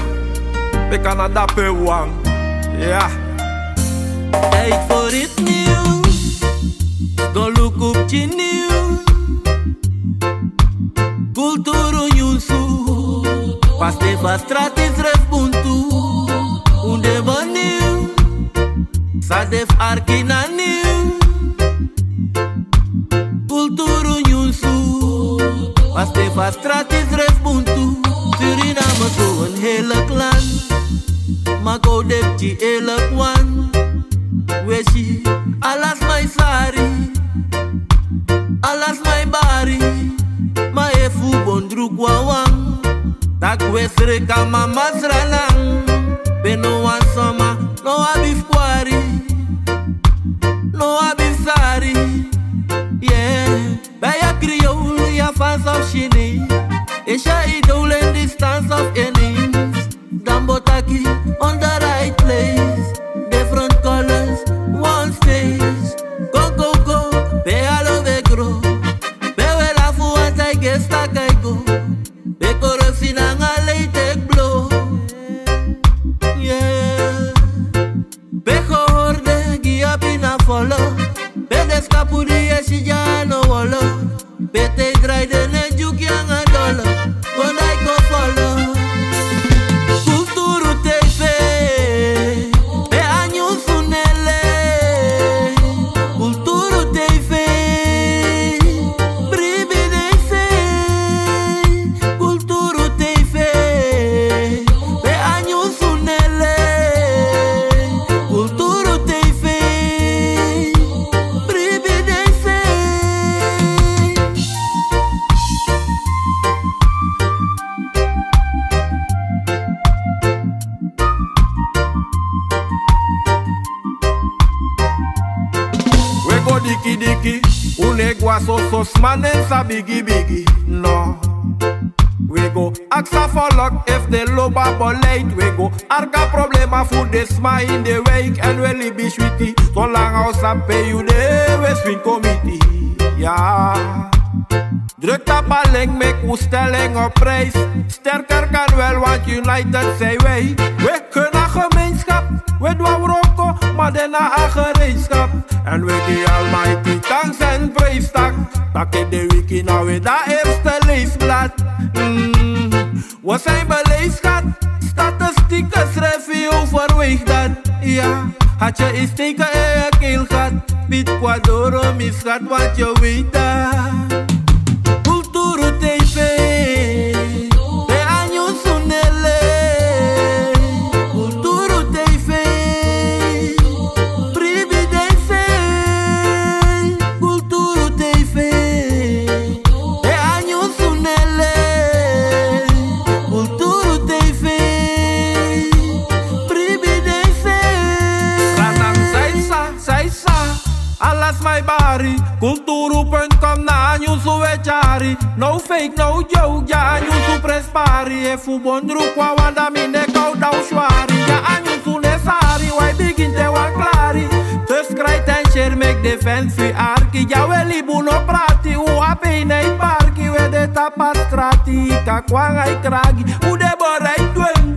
de Canada Pewang. Ja. Tijd voor het nieuws, go look op je nieuws. Kulturu Nyusu, pas de straat is respontu. Unde baniu, sadef arkina nieuw. Kulturu Nyusu, pas de straat is respontu. Suriname zo een hele clan, maar go depti hele kwan. Weshi, alas my sari, alas my bari, ma efu bondru kwawang. Tak wesre kama masranang, beno wan soma, no abif kwari, no abif sari. Yeah, baya kriol ya fans of shini, isha idol in distance of innings. Dambotaki on the right place, different colors, one stage. Go, go, go, be alo be grow. Be we la fu want I get stuck I go. Be korosi na ngale take blow. Yeah. Be horde gia pina follow. Be descapu di esi ja no wolo. Be te dry de ne juki anga dollar. When I go follow. Kulturu TV. Be anyu sunele. Kulturu TV. Privilege. Kulturu TV. Be anyu sunele. Kulturu TV. Privilege. We go diki diki, unegwa so so smanen sa bigi bigi. No. We go aksa for luck if the loba boleit. We go arka problema voor de sma in de week. En we libi sweetie, so lang als aan pay you de we swing committee. Ja. Druk tapaling, make u stelling op prijs. Sterker kan wel, want united zijn wij. We kunnen gemeenschap, we doen roko, maar daarna een gereedschap. En we geven almighty thanks en prijstak. Dat in de wiki nou weer dat eerste leesblad. We zijn beleefd, schat. Statistieken schrijf je overweeg dat. Ja, had je eens teken in je keel gehad. Bied kwadoro misgat, want je weet dat. Kulturu TV, be anyu sunele. Kulturu TV, privilege. Kulturu TV, be anyu sunele. Kulturu TV, privilege. Ranang saisa, saisa, Alas my bari, kulturu.com na anyusu wechari. No fake, no joke, ja anyusu prespari. Efu bondru kwa wanda mine kau dau shwari. Ja anyusu nesari, why begin te wan klari. Subscribe and share, make defense fi arki. Ja weli buno prati, u ape nei parki. We de tapastrati, kakwang ay kragi. U de borai dweng.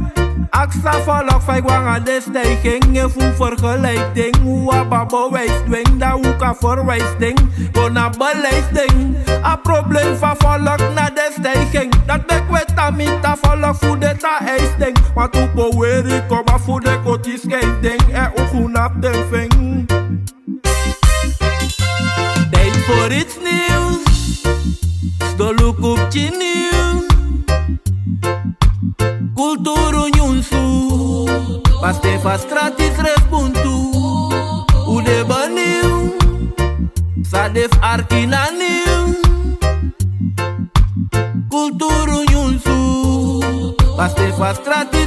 Aksa volk vijf wangen de stijging. Je voelt vergelijking. Hoe ababo wijst dwing. Dat hoe kan verwijsting. Gewoon een beleiding. Een probleem van volk naar de stijging. Dat de kwetamita volk voor de ta-eisting. Want hoe power ik kom af voor de koties scheiding. En ook hoe nap den ving. Tijd voor iets nieuws. Sto look op je nieuws. Kulturu nyunsu Paste fa stratis respuntu Ude baniu Sadef arkina niu Kulturu nyunsu Paste fa stratis